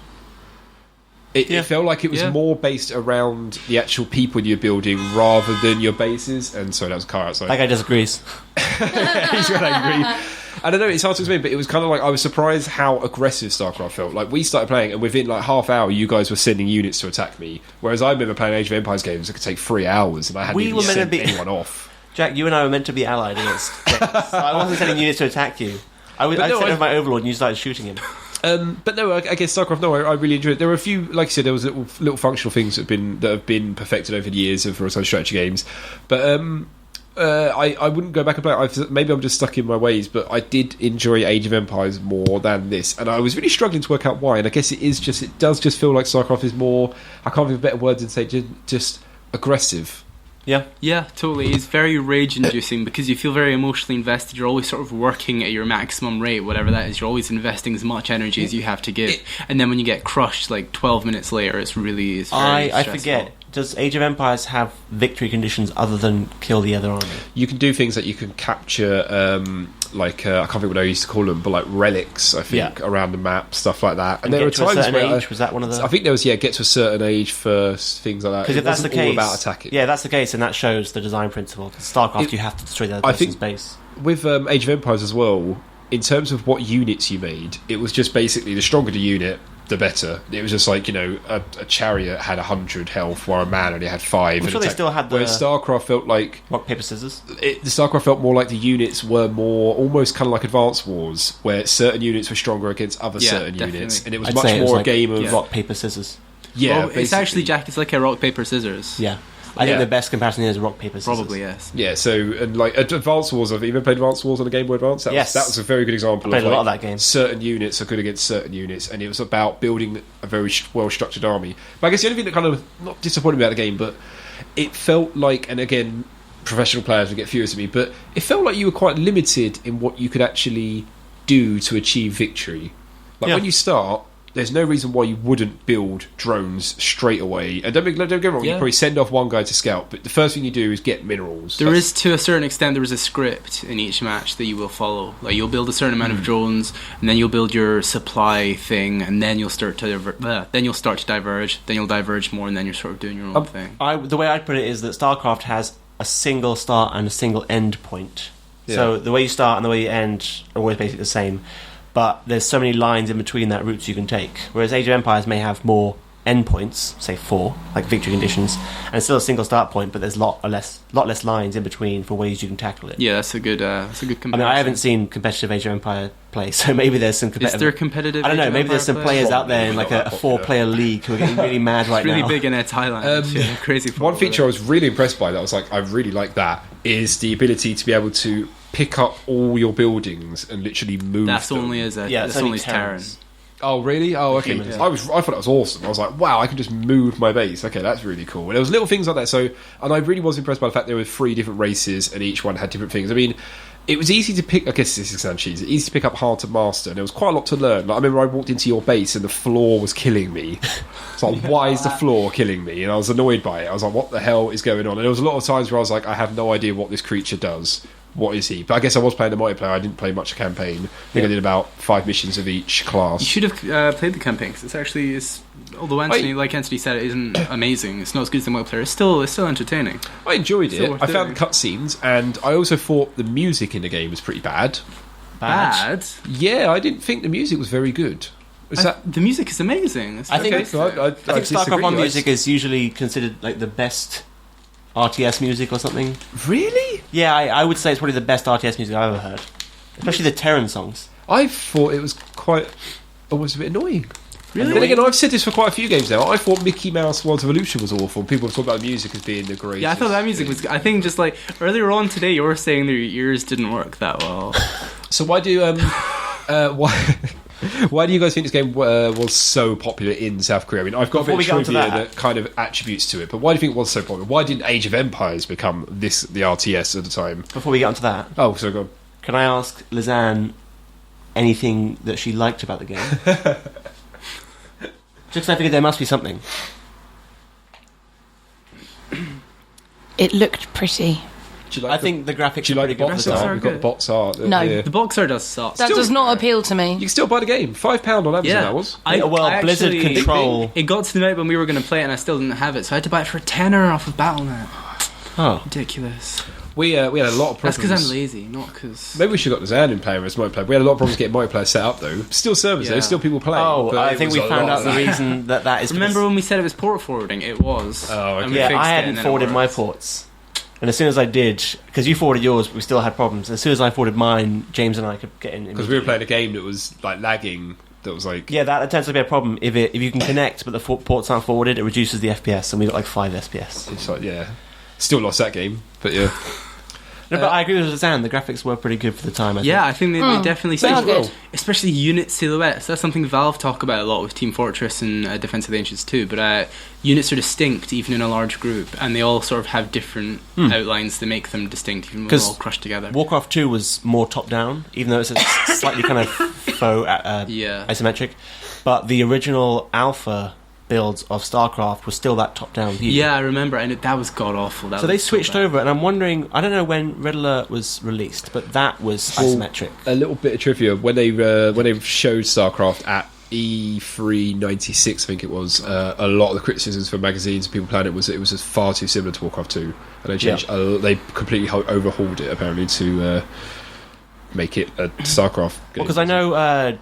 It felt like it was more based around the actual people you're building rather than your bases. And sorry, that was a car outside. That guy disagrees. He's really angry. I don't know, it's hard to explain, but it was kind of like I was surprised how aggressive StarCraft felt. Like, we started playing, and within like half hour, you guys were sending units to attack me. Whereas I remember playing Age of Empires games that could take 3 hours, and I hadn't even sent anyone off. Jack, you and I were meant to be allied against Jack. So I wasn't sending units to attack you. I sent over my overlord, and you started shooting him. But no, I guess StarCraft. No, I really enjoyed it. There were a few, like you said, there was little functional things that have been perfected over the years of real-time strategy games. But I wouldn't go back and play. Maybe I'm just stuck in my ways, but I did enjoy Age of Empires more than this, and I was really struggling to work out why. And I guess it does just feel like StarCraft is more. I can't think of better words than say just aggressive. Yeah, totally. It's very rage-inducing because you feel very emotionally invested. You're always sort of working at your maximum rate, whatever that is. You're always investing as much energy as you have to give. And then when you get crushed like 12 minutes later, it's very I stressful. forget. does Age of Empires have victory conditions other than kill the other army? You can do things that you can capture, I can't think what I used to call them, but like relics, I think, around the map, stuff like that. And there were times where age, was that one of the? I think there was get to a certain age first, things like that. Because if that's the case, all about attacking. Yeah, that's the case, and that shows the design principle. In Starcraft, you have to destroy the other person's base. With Age of Empires as well, in terms of what units you made, it was just basically the stronger the unit, the better. It was just like, a chariot had 100 health while a man only had 5. I'm sure they still had the... Whereas StarCraft felt like... Rock, paper, scissors? The StarCraft felt more like the units were more... almost kind of like Advance Wars, where certain units were stronger against other certain units. And it was I'd much say more like a game of... rock, paper, scissors. Yeah, well, it's actually, Jack, it's like a rock, paper, scissors. Yeah. I think the best comparison is rock, paper, scissors. Probably, yes. Yeah, so, and like Advance Wars, I've even played Advance Wars on a Game Boy Advance. That was a very good example. I played a lot of that game. Certain units are good against certain units, and it was about building a very well-structured army. But I guess the only thing that kind of, not disappointed me about the game, but it felt like, and again, professional players would get furious at me, but it felt like you were quite limited in what you could actually do to achieve victory. Like when you start, there's no reason why you wouldn't build drones straight away. And don't get me wrong, you probably send off one guy to scout, but the first thing you do is get minerals. There is, to a certain extent, there is a script in each match that you will follow. Like, you'll build a certain amount of drones, and then you'll build your supply thing, and then you'll start to diverge. Then you'll diverge more, and then you're sort of doing your own thing. The way I'd put it is that StarCraft has a single start and a single end point. Yeah. So the way you start and the way you end are always basically the same. But there's so many lines in between that routes you can take. Whereas Age of Empires may have more endpoints, say 4, like victory conditions, and it's still a single start point, but there's a lot less lines in between for ways you can tackle it. Yeah, that's a good comparison. I mean, I haven't seen competitive Age of Empire play, so maybe there's some competitive... Is there competitive I don't know, Age maybe there's some players out there in like a 4-player league who are getting really mad right now. It's really big in Thailand. Crazy. One feature I was really impressed by that I was like, I really like that, is the ability to be able to pick up all your buildings and literally move that's them. That's only Terran. Oh really? Oh okay. Yeah. I thought that was awesome. I was like, wow, I can just move my base. Okay, that's really cool. And there was little things like that. So, and I really was impressed by the fact there were 3 different races and each one had different things. I mean, it was easy to pick. I guess this is sound cheesy. Easy to pick up, hard to master. And there was quite a lot to learn. Like, I remember I walked into your base and the floor was killing me. It's like, why is the floor killing me? And I was annoyed by it. I was like, what the hell is going on? And there was a lot of times where I was like, I have no idea what this creature does. What is he? But I guess I was playing the multiplayer. I didn't play much campaign. I think I did about 5 missions of each class. You should have played the campaign, because it's actually, although Anthony said it isn't amazing, it's not as good as the multiplayer, it's still entertaining. I enjoyed it. I found the cutscenes, and I also thought the music in the game was pretty bad. Bad? Yeah, I didn't think the music was very good. The music is amazing. I think StarCraft 1 music is usually considered like the best RTS music or something. Really? Yeah, I would say it's probably the best RTS music I've ever heard. Especially the Terran songs. I thought it was almost a bit annoying. Really? Then again, I've said this for quite a few games now. I thought Mickey Mouse World Evolution was awful. People have talked about the music as being the greatest. Yeah, I thought that music was... I think just like earlier on today, you were saying that your ears didn't work that well. So why do... Why do you guys think this game was so popular in South Korea? I mean, I've got a bit of trivia that kind of attributes to it, but why do you think it was so popular? Why didn't Age of Empires become the RTS at the time? Before we get onto that... Oh, so go on. Can I ask Lizanne anything that she liked about the game? Just because I figured there must be something. It looked pretty. I think the graphics do you are like pretty the box good. art? We've got the box art. No. The box art does suck. That does not appeal to me. You can still buy the game. £5 on Amazon, that was. Blizzard Control... It got to the night when we were going to play it and I still didn't have it, so I had to buy it for £10 off of Battle.net. Oh. Ridiculous. We had a lot of problems. That's because I'm lazy, not because... Maybe we should have got Zan in playing as multiplayer. We had a lot of problems getting multiplayer set up, though. Still servers, though. Still people playing. Oh, I think we found out the reason that is... Remember when we said it was port forwarding? It was. Oh, okay. Yeah, I hadn't forwarded my ports. And as soon as I did, because you forwarded yours, but we still had problems. As soon as I forwarded mine, James and I could get in. Because we were playing a game that was like lagging. That was like... Yeah, that tends to be a problem. If you can connect, but the ports aren't forwarded, it reduces the FPS, and we got like 5 FPS. It's like, yeah. Still lost that game, but yeah. No, but I agree with Zan. The graphics were pretty good for the time. I think they definitely sound good. Especially unit silhouettes. That's something Valve talk about a lot with Team Fortress and Defense of the Ancients too. But units are distinct even in a large group, and they all sort of have different outlines that make them distinct, even when they're all crushed together. Warcraft 2 was more top down, even though it's a slightly kind of faux isometric. But the original alpha builds of StarCraft was still that top-down view. Yeah, I remember, and that was god-awful. So they switched over, and I'm wondering, I don't know when Red Alert was released, but that was isometric. A little bit of trivia, when they showed StarCraft at E3 96, I think it was, a lot of the criticisms from magazines and people playing it was far too similar to Warcraft 2, and they changed. They completely overhauled it apparently to make it a StarCraft game. Well, because I know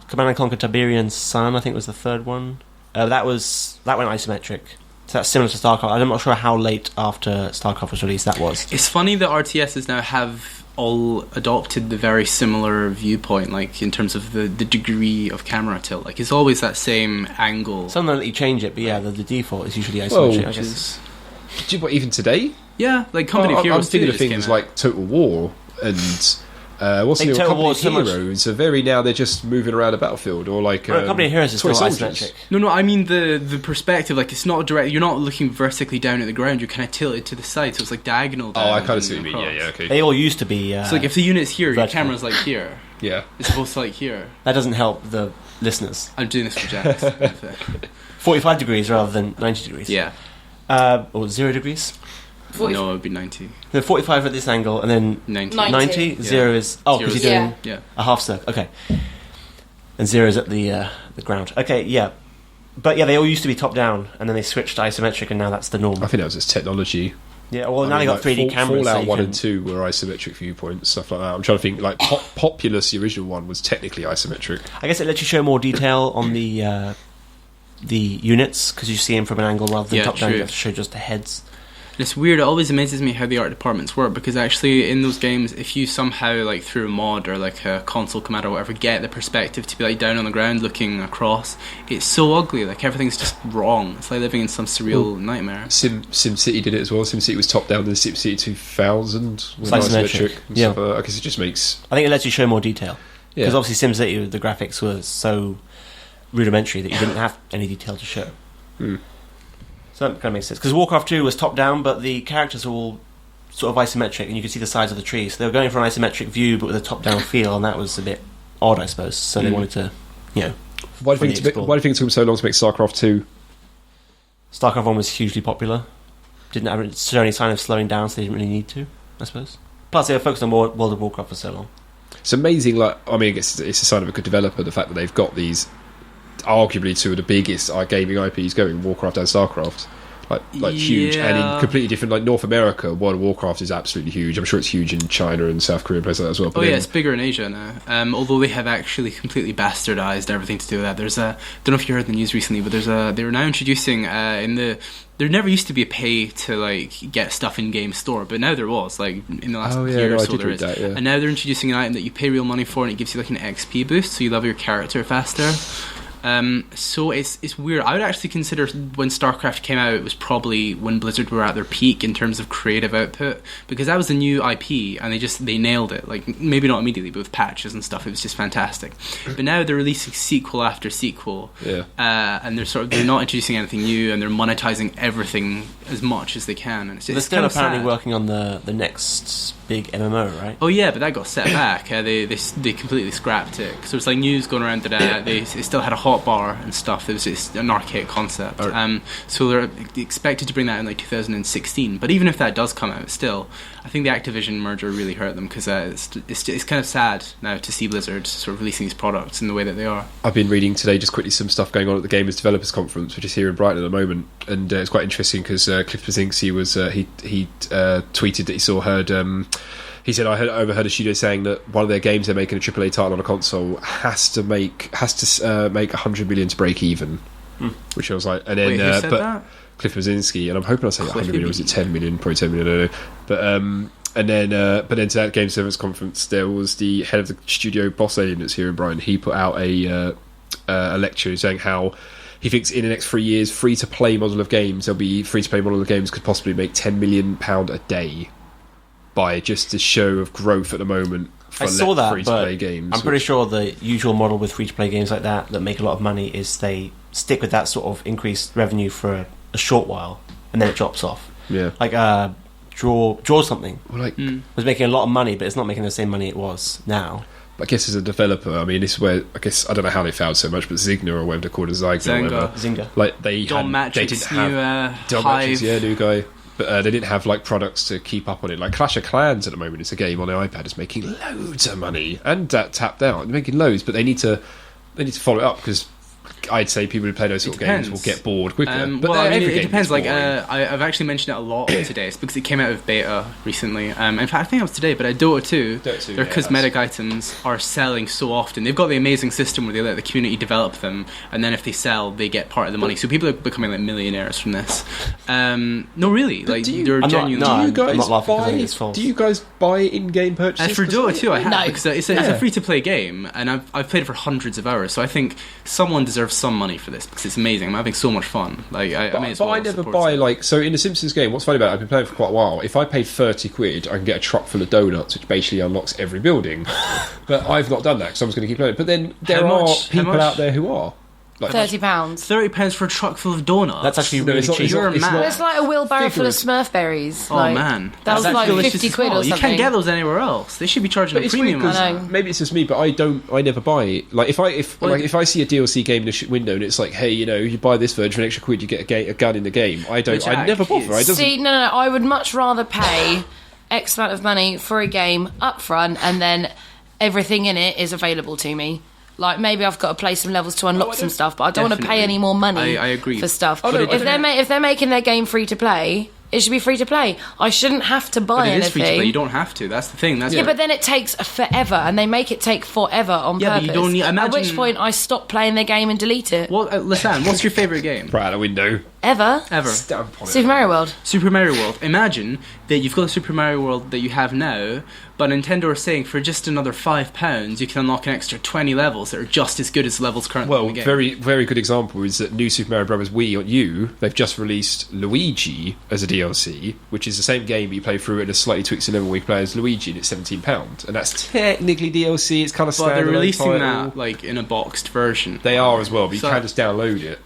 Command & Conquer Tiberian's Sun, I think was the third one. That went isometric. So that's similar to StarCraft. I'm not sure how late after StarCraft was released that was. It's funny that RTSs now have all adopted the very similar viewpoint, like in terms of the degree of camera tilt. Like it's always that same angle. Some let you change it, but yeah, the default is usually isometric. Whoa, I guess. What, even today? Yeah, like Company of Heroes. I'm thinking of things like Total War and what's the Company of Heroes? Are very now they're just moving around a battlefield, or like Company of Heroes is still isometric. No, I mean the perspective. Like it's not direct. You're not looking vertically down at the ground. You're kind of tilted to the side, so it's like diagonal. Down I kind of see what you mean. Yeah, okay. They all used to be. So like if the unit's here, vertical. your camera's like here. Yeah, it's supposed to like here. That doesn't help the listeners. I'm doing this for Jax. 45 degrees rather than 90 degrees. Yeah. Or 0 degrees. No, it would be 90. The 45 at this angle, and then 90. Yeah. 0 is because you're doing a half circle. Okay, and 0 is at the ground. Okay, yeah, but yeah, they all used to be top down, and then they switched to isometric, and now that's the norm. I think that was just technology. Yeah, well, now they got 3D cameras. Fallout 1 and 2 were isometric viewpoints, stuff like that. I'm trying to think, like Populous, the original one, was technically isometric. I guess it lets you show more detail on the units because you see them from an angle rather than top down. You have to show just the heads. It's weird, it always amazes me how the art departments work, because actually in those games, if you somehow, like through a mod or like a console command or whatever, get the perspective to be like down on the ground looking across, it's so ugly, like everything's just wrong. It's like living in some surreal nightmare. SimCity did it as well. SimCity was top down, then SimCity 2000 was isometric. Yeah. I guess it just makes... I think it lets you show more detail. Because Yeah. obviously SimCity, the graphics were so rudimentary that you didn't have any detail to show. So that kind of makes sense. Because Warcraft 2 was top-down, but the characters were all sort of isometric, and you could see the sides of the trees. So they were going for an isometric view, but with a top-down feel, and that was a bit odd, I suppose. So they wanted to, Why do you think it took them so long to make StarCraft 2? StarCraft 1 was hugely popular. Didn't show any sign of slowing down, so they didn't really need to, I suppose. Plus, they were focused on World of Warcraft for so long. It's amazing, I guess it's a sign of a good developer, the fact that they've got these arguably two of the biggest gaming IPs going, Warcraft and Starcraft, like huge, and in completely different. Like North America, World of Warcraft is absolutely huge. I'm sure it's huge in China and South Korea and places like that as well. But it's bigger in Asia now. Although they have actually completely bastardized everything to do with that. There's don't know if you heard the news recently, but they were now introducing there never used to be a pay to like get stuff in game store, but now there was, like in the last year or so there is. That, yeah. And now they're introducing an item that you pay real money for, and it gives you like an XP boost, so you level your character faster. So it's weird. I would actually consider when StarCraft came out, it was probably when Blizzard were at their peak in terms of creative output, because that was a new IP and they nailed it. Like maybe not immediately, but with patches and stuff, it was just fantastic. But now they're releasing sequel after sequel, and they're not introducing anything new, and they're monetizing everything as much as they can. And they're still apparently working on the next big MMO, right? Oh yeah, but that got set back. They completely scrapped it. So it's like news going around that they still had a hot bar and stuff. It was just an archaic concept. So they're expected to bring that in like 2016. But even if that does come out, still, I think the Activision merger really hurt them, because it's kind of sad now to see Blizzard sort of releasing these products in the way that they are. I've been reading today just quickly some stuff going on at the Gamers Developers Conference, which is here in Brighton at the moment, and it's quite interesting because Cliff Bleszinski was he tweeted that he said, I overheard a studio saying that one of their games they're making a AAA title on a console has to make 100 million to break even, which I was like, and then wait, who said that? Cliff Bleszinski, and I'm hoping I say 100 million, or was it 10 million? Probably 10 million, I don't know. But then to that Game Service Conference, there was the head of the studio, Boss Alien, that's here in Brighton. He put out a lecture saying how he thinks in the next 3 years, free-to-play model of games could possibly make £10 million a day, by just the show of growth at the moment for free-to-play games. I'm pretty sure the usual model with free-to-play games like that make a lot of money is they stick with that sort of increased revenue for a short while, and then it drops off. Yeah. Like Draw Something was making a lot of money, but it's not making the same money it was now. I guess as a developer, I mean, this is where I guess I don't know how they failed so much, but Zynga or whatever they're called, Zynga, or whatever. Zynga. Like they Don Matrix, didn't have Don Hive. Matrix, yeah, new guy. But they didn't have like products to keep up on it. Like Clash of Clans at the moment, it's a game on the iPad. It's making loads of money and tapped out. They're making loads, but they need to follow it up because I'd say people who play those sort of games will get bored quicker. But well, I mean, every it game depends. gets Like, boring. I've actually mentioned it a lot today. It's because it came out of beta recently. In fact, I think it was today. But at Dota 2, their cosmetic items are selling so often. They've got the amazing system where they let the community develop them, and then if they sell, they get part of the money. So people are becoming like millionaires from this. No, really, like they're genuinely. Do you guys buy in-game purchases? For Dota 2, I have No. because it's a free-to-play game, and I've played it for hundreds of hours. So I think someone deserves some money for this because it's amazing. I'm having so much fun. Like, I never buy like so in the Simpsons game. What's funny about it? I've been playing for quite a while. If I pay 30 quid, I can get a truck full of donuts, which basically unlocks every building. But I've not done that because I'm just going to keep playing it. But then there are people out there who are. Like, £30. £30 for a truck full of donuts. That's actually really cheap. You're a man. It's like a wheelbarrow full of Smurf berries. Oh man, that was like delicious 50 as quid well. or something. You can't get those anywhere else. They should be charging a premium. I know. Maybe it's just me, but I never buy it. Like if I see a DLC game in the window and it's like, hey, you buy this version for an extra quid, you get a gun in the game. I never bother. See, no, I would much rather pay X amount of money for a game up front and then everything in it is available to me. Like, maybe I've got to play some levels to unlock some stuff, but I don't want to pay any more money I agree. for stuff. Oh, no, if they're making their game free to play, it should be free to play. I shouldn't have to buy anything. It is free to play. You don't have to. That's the thing. But then it takes forever, and they make it take forever on purpose. But you don't need. At which point, I stop playing the game and delete it. Well, Lisanne, what's your favourite game? Right out the window. Ever. Stamp on it. Super Mario World. Super Mario World. Imagine that you've got the Super Mario World that you have now, but Nintendo are saying for just another £5 you can unlock an extra 20 levels that are just as good as the levels currently in the game. Very, very good example is that new Super Mario Bros. Wii on U, they've just released Luigi as a DLC, which is the same game but you play through at a slightly twisted level where you play as Luigi and it's £17. And that's technically DLC, it's kind of standard. But they're releasing that like in a boxed version. They are as well, but you can just download it.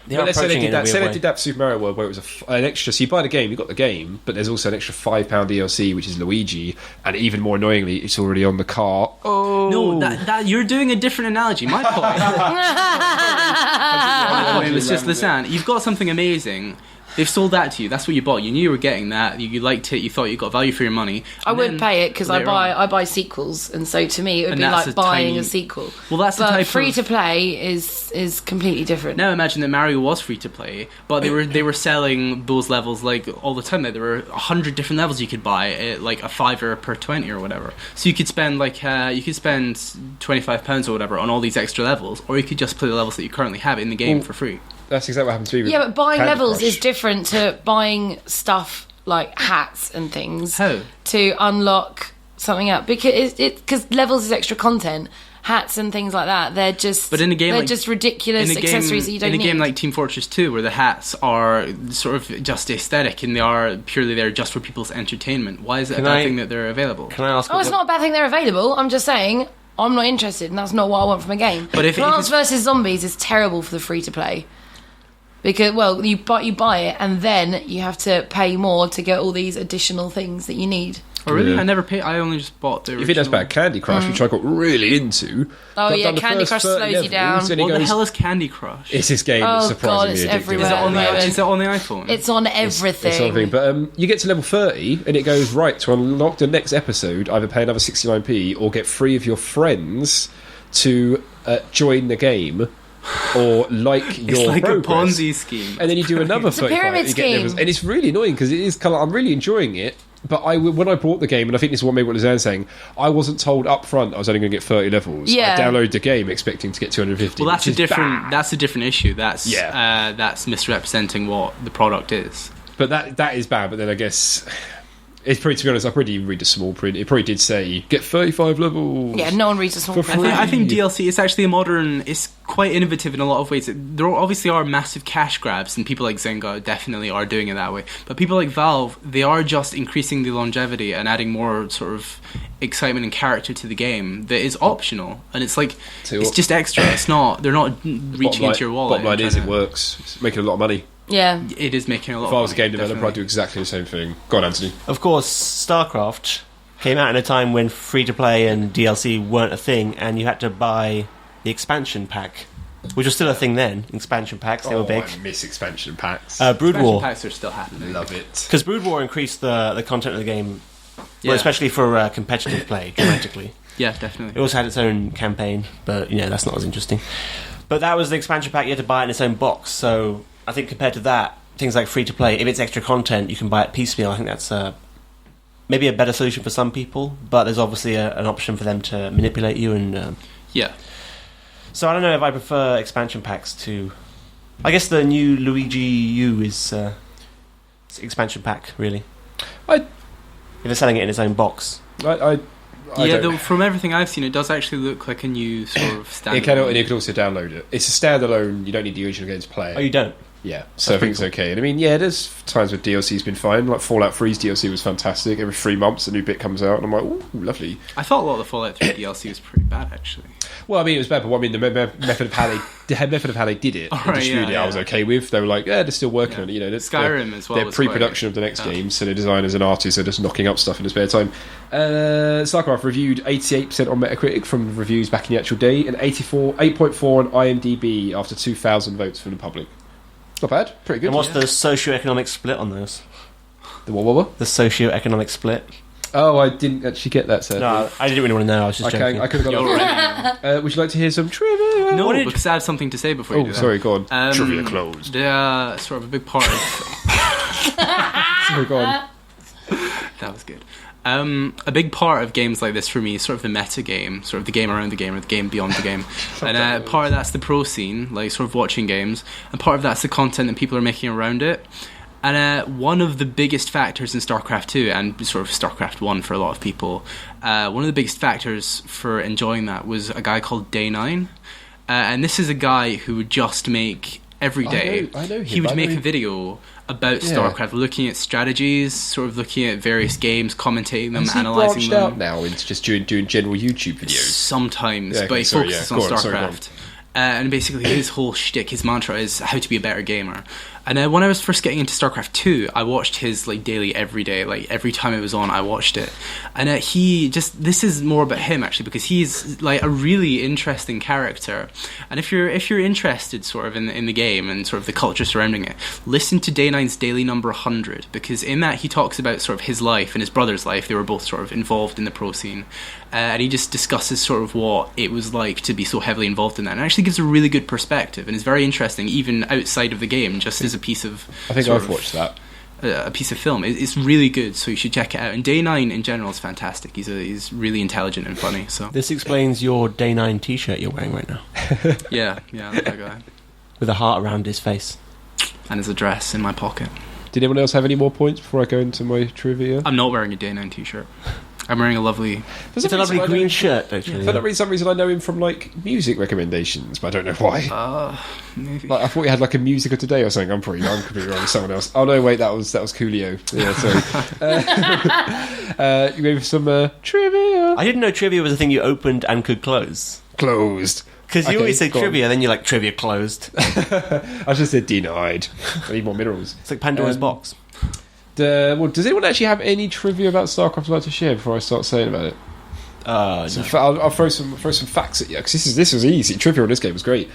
Let's say they did that for Super Mario World where it was an extra, so you buy the game, you got the game, but there's also an extra £5 DLC which is Luigi, and even more annoyingly it's already on the cart. No, that you're doing a different analogy. My point was just, Lisanne, you've got something amazing. They've sold that to you. That's what you bought. You knew you were getting that. You liked it. You thought you got value for your money. I would pay it because I buy sequels, and so to me it would be like buying a sequel. Well, that's the type free to play is completely different. Now imagine that Mario was free to play, but they were selling those levels like all the time. Like, there were 100 different levels you could buy at like a $5 per 20 or whatever. So you could spend £25 or whatever on all these extra levels, or you could just play the levels that you currently have in the game for free. That's exactly what happened to me. Yeah, but buying Candy levels Crush. is different to buying stuff like hats and things. How? To unlock something up, because levels is extra content. Hats and things like that, they're just just ridiculous accessories that you don't need. In a game like Team Fortress 2, where the hats are sort of just aesthetic and they are purely there just for people's entertainment, why is it a bad thing that they're available? Can I ask? It's not a bad thing they're available. I'm just saying I'm not interested, and that's not what I want from a game. But if Plants vs Zombies is terrible for the free to play. Because, well, you buy it and then you have to pay more to get all these additional things that you need. Oh, really? Yeah. I never paid. I only just bought the original. You think that's bad? Candy Crush, which I got really into. Oh, Got yeah, done the Candy first Crush 30 slows you down. levels, and it What the goes- hell is Candy Crush? It's this game that's Oh, surprisingly God, it's addictive. everywhere. Is it on Right. the iPhone? It's on everything. It's something, but you get to level 30 and it goes, right, to unlock the next episode, either pay another 69p or get 3 of your friends to join the game or like your It's like progress. a Ponzi scheme. And then you do another It's a 35 pyramid you get levels. scheme. And it's really annoying because it is kind of, I'm really enjoying it. But when I bought the game, and I think this is what maybe what Lisanne's saying, I wasn't told up front I was only going to get 30 levels. Yeah. I downloaded the game expecting to get 250. Well, that's which a is different. bad. That's a different issue. That's that's misrepresenting what the product is. But that is bad. But then I guess it's pretty. To be honest, I probably didn't read the small print. It probably did say get 35 levels. Yeah, no one reads a small For print. free. I think DLC is actually a modern. It's quite innovative in a lot of ways. There obviously are massive cash grabs, and people like Zynga definitely are doing it that way. But people like Valve, they are just increasing the longevity and adding more sort of excitement and character to the game that is optional. And it's like it's just extra. It's not. They're not reaching into your wallet. Bottom line is it works. It's making a lot of money. Yeah. It is making a lot. If I was a of game money, developer, definitely. I'd do exactly the same thing. Go on, Anthony. Of course, Starcraft came out in a time when free-to-play and DLC weren't a thing, and you had to buy the expansion pack, which was still a thing then. Expansion packs, they were big. I miss expansion packs. Brood Expansion War. packs are still happening. Love it. Because Brood War increased the content of the game, Yeah. well, especially for competitive play, dramatically. Yeah, It definitely. also had its own campaign, but that's not as interesting. But that was the expansion pack. You had to buy it in its own box. So I think compared to that, things like free to play, if it's extra content, you can buy it piecemeal. I think that's maybe a better solution for some people. But there's obviously an option for them to manipulate you. And Yeah. so I don't know if I prefer expansion packs to. I guess the new Luigi U is expansion pack, really. If they're selling it in its own box. Yeah, don't- from everything I've seen, it does actually look like a new sort of standard. and you can also download it. It's a standalone. You don't need the original game to play it. Oh, you don't? Yeah, so I think it's okay. And I mean, yeah, there's times where DLC's been fine. Like Fallout 3's DLC was fantastic. Every 3 months a new bit comes out, and I'm like, ooh, lovely. I thought a lot of the Fallout 3 DLC was pretty bad, actually. Well, I mean, it was bad, but I mean, the method of how they did it, Oh, and right, distributed it, I was okay with. They were like, yeah, they're still working on it. Skyrim as well. They're was pre-production quite- of the next yeah. game, so the designers and artists are just knocking up stuff in their spare time. Starcraft reviewed 88% on Metacritic from reviews back in the actual day, and 8.4 on IMDb after 2,000 votes from the public. Not bad, pretty good. And what's the socio-economic split on those? The what? The socio-economic split? Oh, I didn't actually get that, sir. No, I didn't really want to know. I was just joking. I could have You're got ready. Would you like to hear some trivia? No, because I have something to say before you do Oh, that. sorry, go on. Trivia closed. Sort of a big part of... Sorry, go on. That was good. A big part of games like this for me is sort of the meta game, sort of the game around the game or the game beyond the game. And part of that's the pro scene, like sort of watching games, and part of that's the content that people are making around it. And one of the biggest factors in StarCraft 2 and sort of StarCraft 1 for a lot of people, one of the biggest factors for enjoying that was a guy called Day9. And this is a guy who would just make every day. I know him. He would make a video about StarCraft, looking at strategies, sort of looking at various games, commentating them, Has he analysing branched them. out now into just doing general YouTube videos? Sometimes, Yeah, but he sorry, focuses yeah. on Go on, sorry, go on. StarCraft. And basically his whole shtick, his mantra is how to be a better gamer. And when I was first getting into StarCraft 2, I watched his daily every day, every time it was on I watched it. And this is more about him actually, because he's a really interesting character. And if you're interested sort of in the game and sort of the culture surrounding it, listen to Day9's Daily Number 100, because in that he talks about sort of his life and his brother's life. They were both sort of involved in the pro scene. And he just discusses sort of what it was like to be so heavily involved in that, and actually gives a really good perspective, and is very interesting even outside of the game, just as a piece of I think sort I've of, watched that. a piece of film. It's really good, so you should check it out. And Day9 in general is fantastic. He's really intelligent and funny. So This explains your Day9 t-shirt you're wearing right now. yeah, that guy, With a heart around his face. and his address in my pocket. Did anyone else have any more points before I go into my trivia? I'm not wearing a Day9 t-shirt. I'm wearing a lovely. It's a lovely green shirt, actually. For some reason, I know him from music recommendations, but I don't know why. Maybe. I thought we had a music of today or something. I'm completely wrong with someone else. Oh no, wait, that was Coolio. Yeah, sorry. You ready for some trivia? I didn't know trivia was a thing you opened and could close. Closed. Because you Okay, always say go on. trivia, then you're like, trivia closed. I just said denied. I need more minerals. It's like Pandora's box. Does anyone actually have any trivia about StarCraft I'd like to share before I start saying about it? No. I'll throw some facts at you, because this was easy. Trivia on this game was great.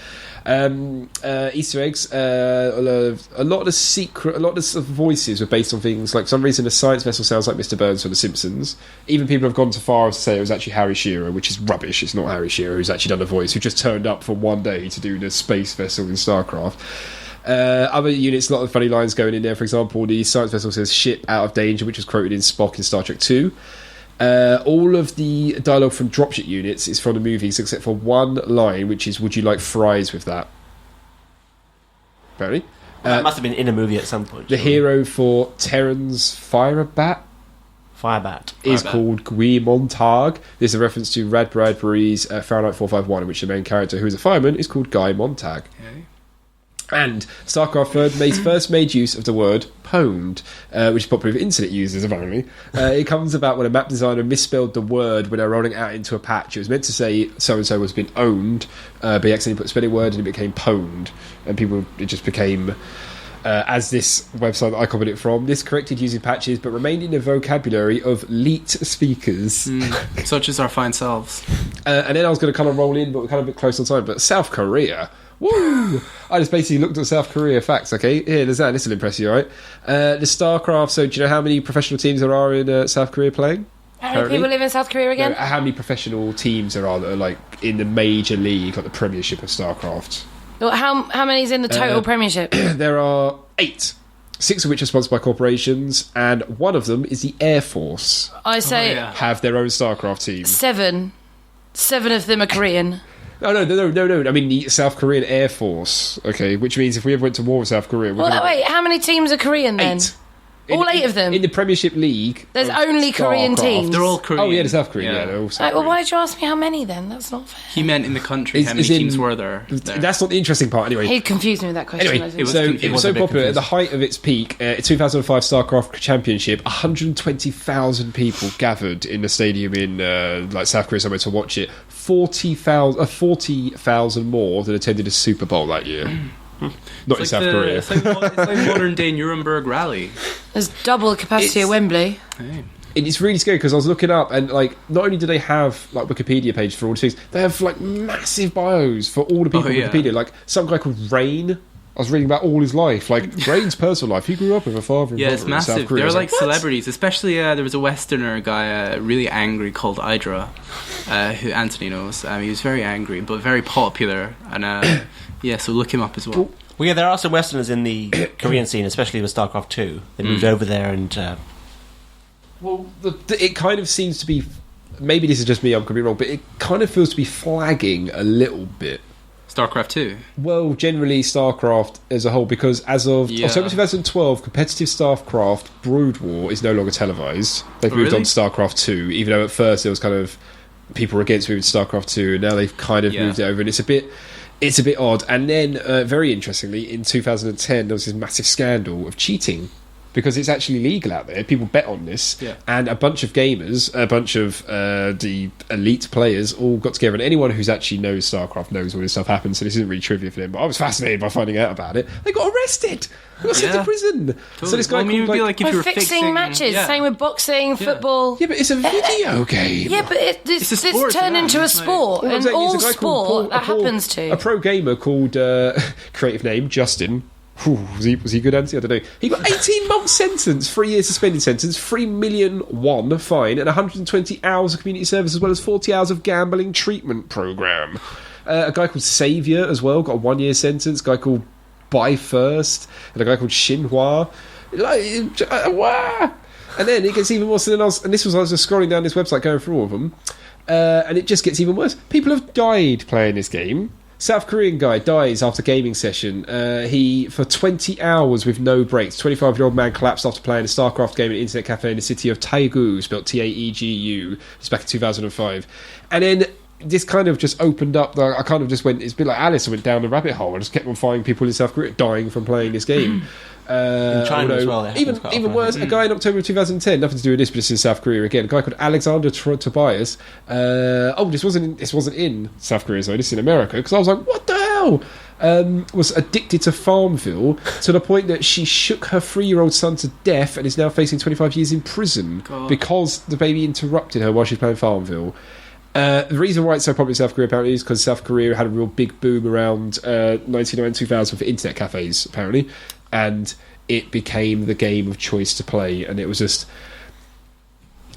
Easter eggs. A lot of the voices were based on things like, for some reason, the science vessel sounds like Mr. Burns from The Simpsons. Even people have gone so far as to say it was actually Harry Shearer, which is rubbish. It's not Harry Shearer who's actually done the voice, who just turned up for one day to do the space vessel in StarCraft. Other units, a lot of funny lines going in there. For example, the science vessel says "ship out of danger," which was quoted in Spock in Star Trek 2. All of the dialogue from dropship units is from the movies, except for one line, which is "Would you like fries with that?" Apparently, That must have been in a movie at some point. the hero for Terran's Firebat Firebat. is called Guy Montag. This is a reference to Rad Bradbury's Fahrenheit 451, in which the main character, who is a fireman, is called Guy Montag. Okay. And StarCraft first made use of the word pwned, which is popular with internet users, apparently. It comes about when a map designer misspelled the word when they're rolling it out into a patch. It was meant to say so-and-so has been owned, but he accidentally put a spelling word and it became pwned. And it just became as this website that I copied it from, this corrected using patches but remained in the vocabulary of leet speakers. Such as our fine selves. And then I was going to kind of roll in, but we're kind of a bit close on time. But South Korea, woo! I just basically looked at South Korea facts, okay? Here, there's that. This will impress you, all right? The Starcraft, so do you know how many professional teams there are in South Korea playing? How many people live in South Korea again? No, how many professional teams there are that are like in the major league, like the Premiership of Starcraft? Well, how many's in the total Premiership? There are 8. 6 of which are sponsored by corporations, and one of them is the Air Force. I say have their own Starcraft team. 7. 7 of them are Korean. No. I mean the South Korean Air Force. Okay, which means if we ever went to war with South Korea, wait, how many teams are Korean then? 8. All 8 of them? In the Premiership League. There's only Korean teams? They're all Korean. Oh, yeah, the South Korean. Yeah, they're all South Korean. Well, why did you ask me how many then? That's not fair. He meant in the country, how many teams were there? That's not the interesting part, anyway. He confused me with that question. Anyway, it was so popular. At the height of its peak, 2005 StarCraft Championship, 120,000 people gathered in the stadium in like South Korea somewhere to watch it. 40,000 more than attended a Super Bowl that year. Not in South Korea. It's like modern day Nuremberg Rally. There's double the capacity of Wembley. Hey. It's really scary because I was looking up and like not only do they have like Wikipedia page for all the things, they have like massive bios for all the people on Wikipedia. Like some guy called Rain. I was reading about all his life, like Rain's personal life. He grew up with a father and brother it's massive. in South Korea. They're like what? celebrities, especially there was a Westerner guy, really angry, called Idra, who Anthony knows. He was very angry, but very popular, and so look him up as well. Well, yeah, there are some Westerners in the Korean scene, especially with StarCraft 2. They moved over there and... it kind of seems to be... Maybe this is just me, I'm could be wrong, but it kind of feels to be flagging a little bit. StarCraft 2? Well, generally StarCraft as a whole, because as of October 2012, competitive StarCraft Brood War is no longer televised. They've moved on to StarCraft 2, even though at first there was kind of... People were against moving to StarCraft 2, and now they've kind of moved it over, and it's a bit odd. And then, very interestingly, in 2010, there was this massive scandal of cheating because it's actually legal out there. People bet on this, and a bunch of gamers, a bunch of the elite players all got together, and anyone who's actually knows StarCraft knows all this stuff happens, so this isn't really trivia for them, but I was fascinated by finding out about it. They got arrested! They got sent to prison! Totally. So this guy it would be like if you were fixing matches, same with boxing, football. Yeah, but it's a video game! Yeah, but it's turned into a sport, and all sport that happens to. A pro gamer called, creative name, Justin. Was he good, Anthony? I don't know. He got 18-month sentence, 3 years suspended sentence, 3 million won fine, and 120 hours of community service, as well as 40 hours of gambling treatment program. A guy called Saviour as well got a 1 year sentence. A guy called Buy First, and a guy called Xinhua. And then it gets even worse than I was. And I was just scrolling down this website, going through all of them, and it just gets even worse. People have died playing this game. South Korean guy dies after gaming session. He, for 20 hours with no breaks, 25-year-old man collapsed after playing a StarCraft game at an internet cafe in the city of Taegu, spelled Taegu. It's back in 2005. And then this kind of just opened up. I kind of just went, it's a bit like Alice. I went down the rabbit hole. I just kept on finding people in South Korea dying from playing this game. In China as well. Even worse, a guy in October of 2010, nothing to do with this, but it's in South Korea again. A guy called Alexander Tobias. This wasn't in South Korea, so this is in America. Because I was like, what the hell? Was addicted to Farmville to the point that she shook her 3-year-old son to death and is now facing 25 years in prison because the baby interrupted her while she was playing Farmville. The reason why it's so popular in South Korea apparently is because South Korea had a real big boom around 1999-2000 for internet cafes apparently, and it became the game of choice to play, and it was just,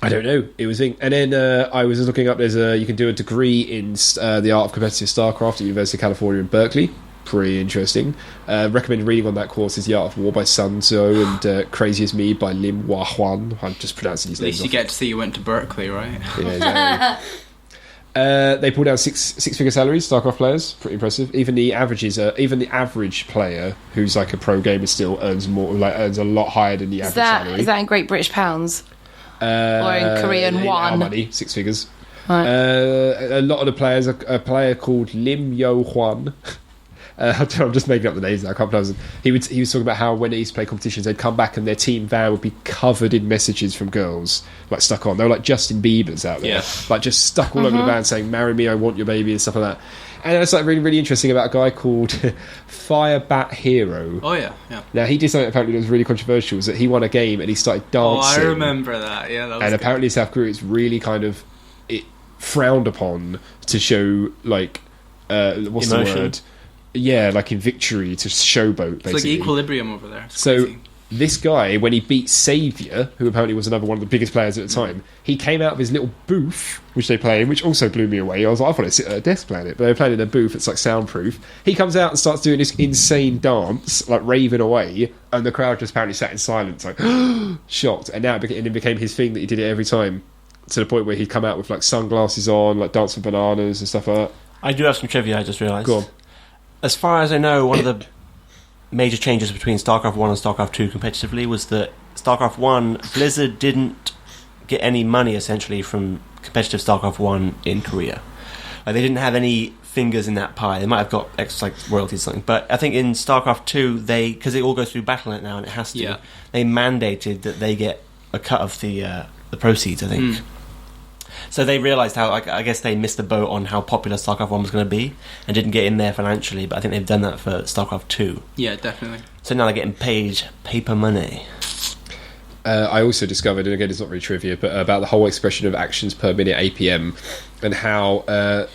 I don't know, it was. And then I was looking up. You can do a degree in the art of competitive StarCraft at University of California in Berkeley. Pretty interesting. Recommend reading on that course is The Art of War by Sun Tzu and Crazy as Me by Lim Hua Huan. I'm just pronouncing these names. At least you get to see you went to Berkeley, right? Yeah, exactly. They pull down six-figure salaries, StarCraft players. Pretty impressive. Even the average player who's like a pro gamer still earns more, earns a lot higher than the average salary. Is that in Great British pounds? Or in Korean won? Our money, 6 figures. Right. A lot of the players, a player called Lim Yo Hwan. I'm just making up the names now, I can't pronounce them. He was talking about how when they used to play competitions, they'd come back and their team van would be covered in messages from girls, stuck on. They were like Justin Bieber's out there, just stuck all over the van saying, "Marry me, I want your baby," and stuff like that. And it's like really, really interesting about a guy called Firebat Hero. Oh yeah. Now he did something apparently that was really controversial. Was that he won a game and he started dancing. Oh, I remember that. Yeah, that was and good. apparently in South Korea it's really kind of frowned upon to show like what's Emotion. the word? Yeah, like in victory to showboat. It's basically. like equilibrium over there. It's So crazy. this guy, when he beat Saviour, who apparently was another one of the biggest players at the time, he came out of his little booth, which they play in, which also blew me away. I was like, I thought they'd sit at a desk playing it, but they're playing in a booth. It's like soundproof. He comes out and starts doing this insane dance, like raving away, and the crowd just apparently sat in silence, like shocked. And now it became his thing that he did it every time, to the point where he'd come out with like sunglasses on, like dance for bananas and stuff like that. I do have some trivia, I just realised. Go on. As far as I know, one of the major changes between StarCraft 1 and StarCraft 2 competitively was that StarCraft 1, Blizzard didn't get any money essentially from competitive StarCraft 1 in Korea. Like, they didn't have any fingers in that pie. They might have got extra like royalties or something, but I think in StarCraft 2 they, because it all goes through Battle.net now and it has to, they mandated that they get a cut of the proceeds, I think. So they realised how, like, I guess they missed the boat on how popular StarCraft 1 was going to be and didn't get in there financially, but I think they've done that for StarCraft 2. Yeah, definitely. So now they're getting paid paper money. I also discovered, and again it's not really trivia, but about the whole expression of actions per minute APM, and how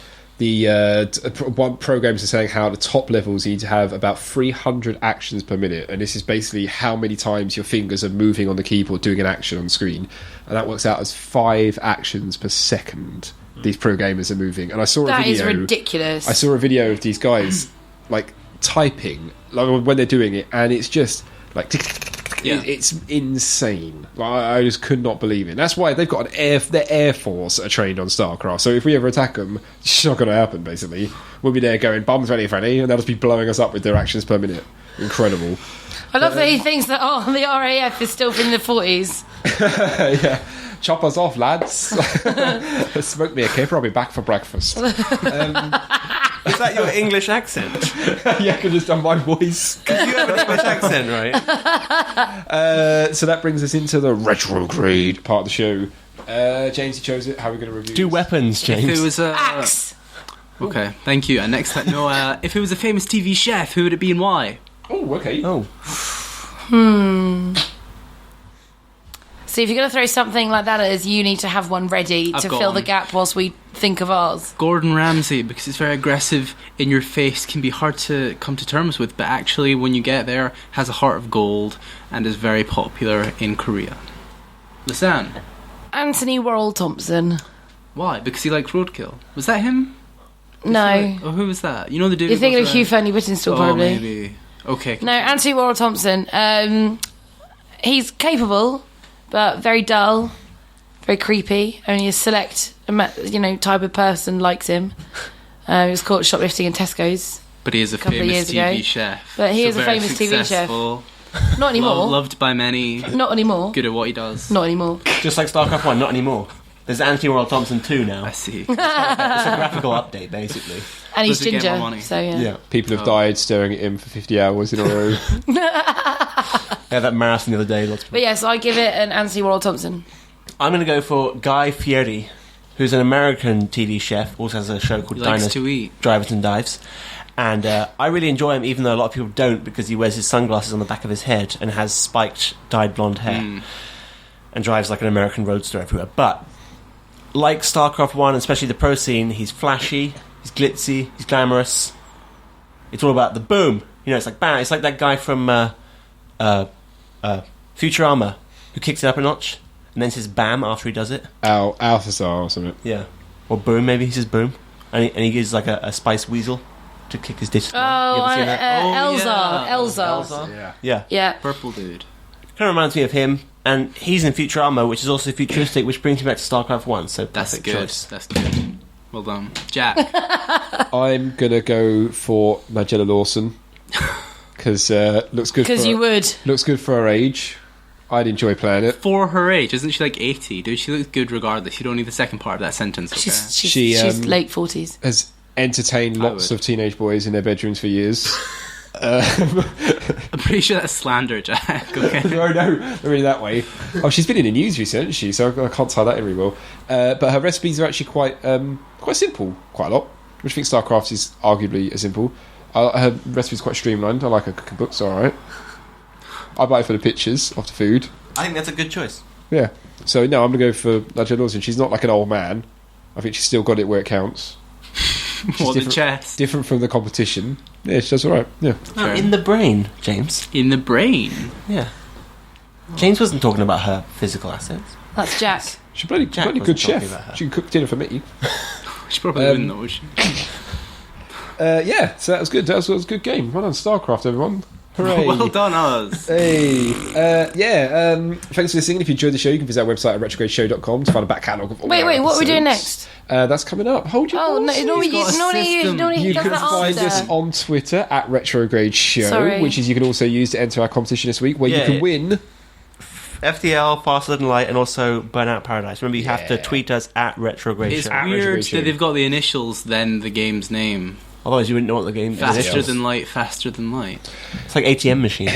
one programs are saying how at the top levels you need to have about 300 actions per minute, and this is basically how many times your fingers are moving on the keyboard doing an action on screen, and that works out as 5 actions per second these pro gamers are moving. And I saw a video. That is ridiculous. I saw a video of these guys like typing like when they're doing it, and it's just like it's insane. Like, I just could not believe it. That's why they've got their air force are trained on StarCraft. So if we ever attack them, it's not going to happen. Basically, we'll be there going bombs ready, Freddy, and they'll just be blowing us up with their actions per minute. Incredible. I love that he thinks that the RAF is still from the 40s. Yeah, chop us off, lads. Smoke me a kipper. I'll be back for breakfast. Is that your English accent? Yeah, I could just done my voice. Because you have an English accent, right? So that brings us into the retrograde part of the show. James, you chose it. How are we going to review Do this? weapons, James. If it was Axe! Okay, thank you. And next time, if it was a famous TV chef, who would it be and why? Oh, okay. Oh. So if you're going to throw something like that at us, you need to have one ready I've to got fill the one. gap whilst we think of ours. Gordon Ramsay, because it's very aggressive, in your face, can be hard to come to terms with, but actually when you get there, has a heart of gold and is very popular in Korea. Lisanne. Anthony Worrell Thompson. Why? Because he liked roadkill. Was that him? No. Oh, who was that? You know the dude. You're thinking who of was, Hugh Fernie Whittinstall, oh, probably. Maybe. Okay. No, Anthony Worrell Thompson. He's capable, but very dull, very creepy. Only a select, type of person likes him. He was caught shoplifting in Tesco's. But he is a couple of famous years TV ago. chef. But he is a very famous TV chef. successful, Not anymore. Loved by many. Not anymore. Good at what he does. Not anymore. Just like StarCraft 1, not anymore. There's Anthony Worrell Thompson 2 now. I see. It's a graphical update, basically. And he's Does he get more ginger, money? so yeah. People have died staring at him for 50 hours in a row. Yeah, that marathon the other day. Lots of But yes, I give it an Anthony Worrell Thompson. I'm going to go for Guy Fieri, who's an American TV chef, also has a show called He likes Diners, to eat. Drivers and Dives. And I really enjoy him, even though a lot of people don't, because he wears his sunglasses on the back of his head and has spiked, dyed blonde hair. And drives like an American roadster everywhere. But, like StarCraft 1, especially the pro scene, he's flashy, he's glitzy, he's glamorous. It's all about the boom. It's like bam. It's like that guy from Futurama who kicks it up a notch and then says bam after he does it. Althazar or something. Yeah. Or boom, maybe he says boom. And he gives like a spice weasel to kick his dish. Oh, Elzar. yeah. Elzar. Yeah. Yeah. Purple dude. Kind of reminds me of him. And he's in Futurama, which is also futuristic, which brings me back to StarCraft 1. So That's perfect good. choice. That's good. Well done. Jack. I'm going to go for Nigella Lawson. Because looks good. Because you would. Looks good for her age. I'd enjoy playing it. For her age, isn't she like 80? Dude, she looks good regardless. You don't need the second part of that sentence, okay? She's late 40s. Has entertained lots of teenage boys in their bedrooms for years. I'm pretty sure that's slander, Jack. Okay. No, not really that way. Oh, she's been in the news recently, hasn't she? So I can't tie that in very well. But her recipes are actually quite simple, quite a lot. which I think Starcraft is arguably as simple. Her recipe's quite streamlined. I like her cooking books, alright. I buy it for the pictures of the food. I think that's a good choice. Yeah. So, no, I'm going to go for Nigel Lawson. She's not like an old man. I think she's still got it where it counts. What, the chest? Different from the competition. Yeah, she does alright. Yeah. No, in the brain, James. In the brain? Yeah. James wasn't talking about her physical assets. That's Jack. She's bloody good chef. She can cook dinner for me. She probably wouldn't though, would she? Yeah, so that was good. That was a good game. Well done, Starcraft, everyone. Hooray. Well done, us. Hey. Thanks for listening. If you enjoyed the show, you can visit our website at retrogadeshow.com to find a back catalogue of all our Wait, what are we doing episodes. next? That's coming up. Hold your Oh, no, horses. normally You does can that find after. us on Twitter at Retrograde Show, Sorry. which is you can also use to enter our competition this week, where you can win FTL, Faster Than Light, and also Burnout Paradise. Remember, you have to tweet us at Retrograde It's Show. weird Retrograde Show. that they've got the initials then the game's name. Otherwise, you wouldn't know what the game is. Faster than light, faster than light. It's like ATM machine.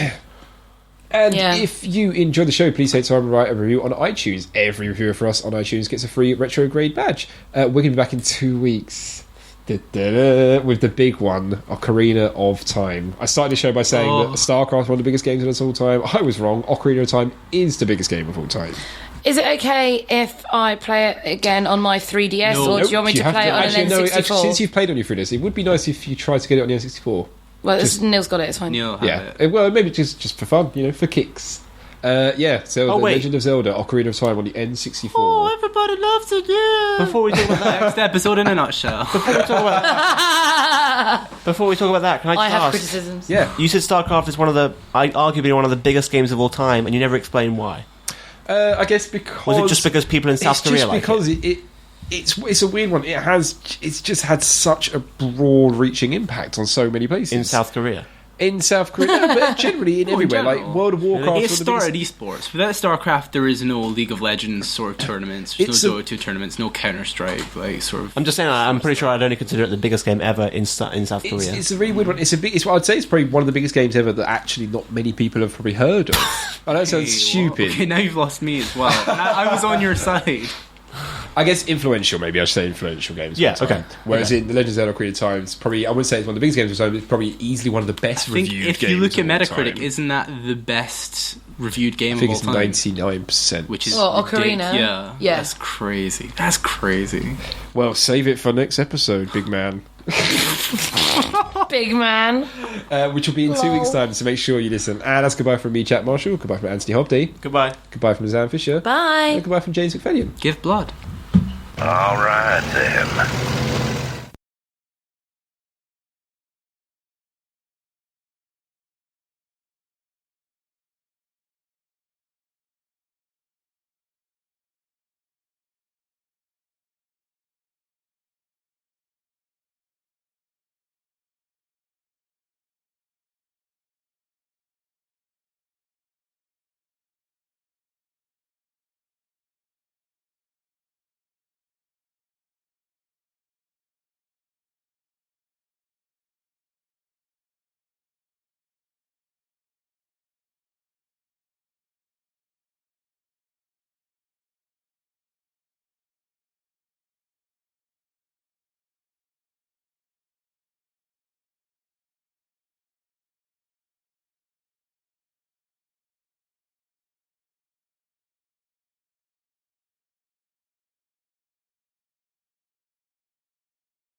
And Yeah. if you enjoy the show, please take time and write a review on iTunes. Every reviewer for us on iTunes gets a free Retrograde badge. We're going to be back in 2 weeks. With the big one, Ocarina of Time. I started the show by saying that StarCraft is one of the biggest games of all time. I was wrong. Ocarina of Time is the biggest game of all time. Is it okay if I play it again on my 3DS, No. or do you want me to play it on an N64? Actually, since you've played on your 3DS, it would be nice if you tried to get it on the N64. Well, Neil's got it, it's fine. Neil had Yeah, it. well, maybe just for fun, for kicks. So The wait. Legend of Zelda, Ocarina of Time on the N64. Oh, everybody loves it, yeah. Before we talk about that, Next episode in a nutshell. before we talk about that, can I I just have ask? criticisms. Yeah. You said StarCraft is arguably one of the biggest games of all time, and you never explained why. I guess because... Was it just because people in South Korea like because it? it's a weird one. It's just had such a broad-reaching impact on so many places. In South Korea? In South Korea, but generally in everywhere. Like general. World of Warcraft. It started esports. Without StarCraft, there is no League of Legends sort of tournaments. There's no Dota 2 tournaments, no Counter-Strike, sort of... I'm just saying, I'm pretty sure I'd only consider it the biggest game ever in South Korea. It's a really weird one. It's what I'd say it's probably one of the biggest games ever that actually not many people have probably heard of. I know it sounds stupid. Okay, now you've lost me as well. And I was on your side. I guess influential, maybe I should say influential games. Yeah, of all time. okay. Whereas Okay. in The Legend of Zelda Ocarina of Time, it's probably, I wouldn't say it's one of the biggest games of all time, it's probably easily one of the best I think reviewed if games you look at of all Metacritic, time. isn't that the best reviewed game I think of it's all time? 99%. Which is Well, Ocarina. Yeah, Yeah. that's crazy. That's crazy. Well, save it for next episode, big man. Big man. Which will be in 2 weeks' time, so make sure you listen. And that's goodbye from me, Jack Marshall. Goodbye from Anthony Hobday. Goodbye. Goodbye from Zan Fisher. Bye. And goodbye from James McFadden. Give blood. All right, then.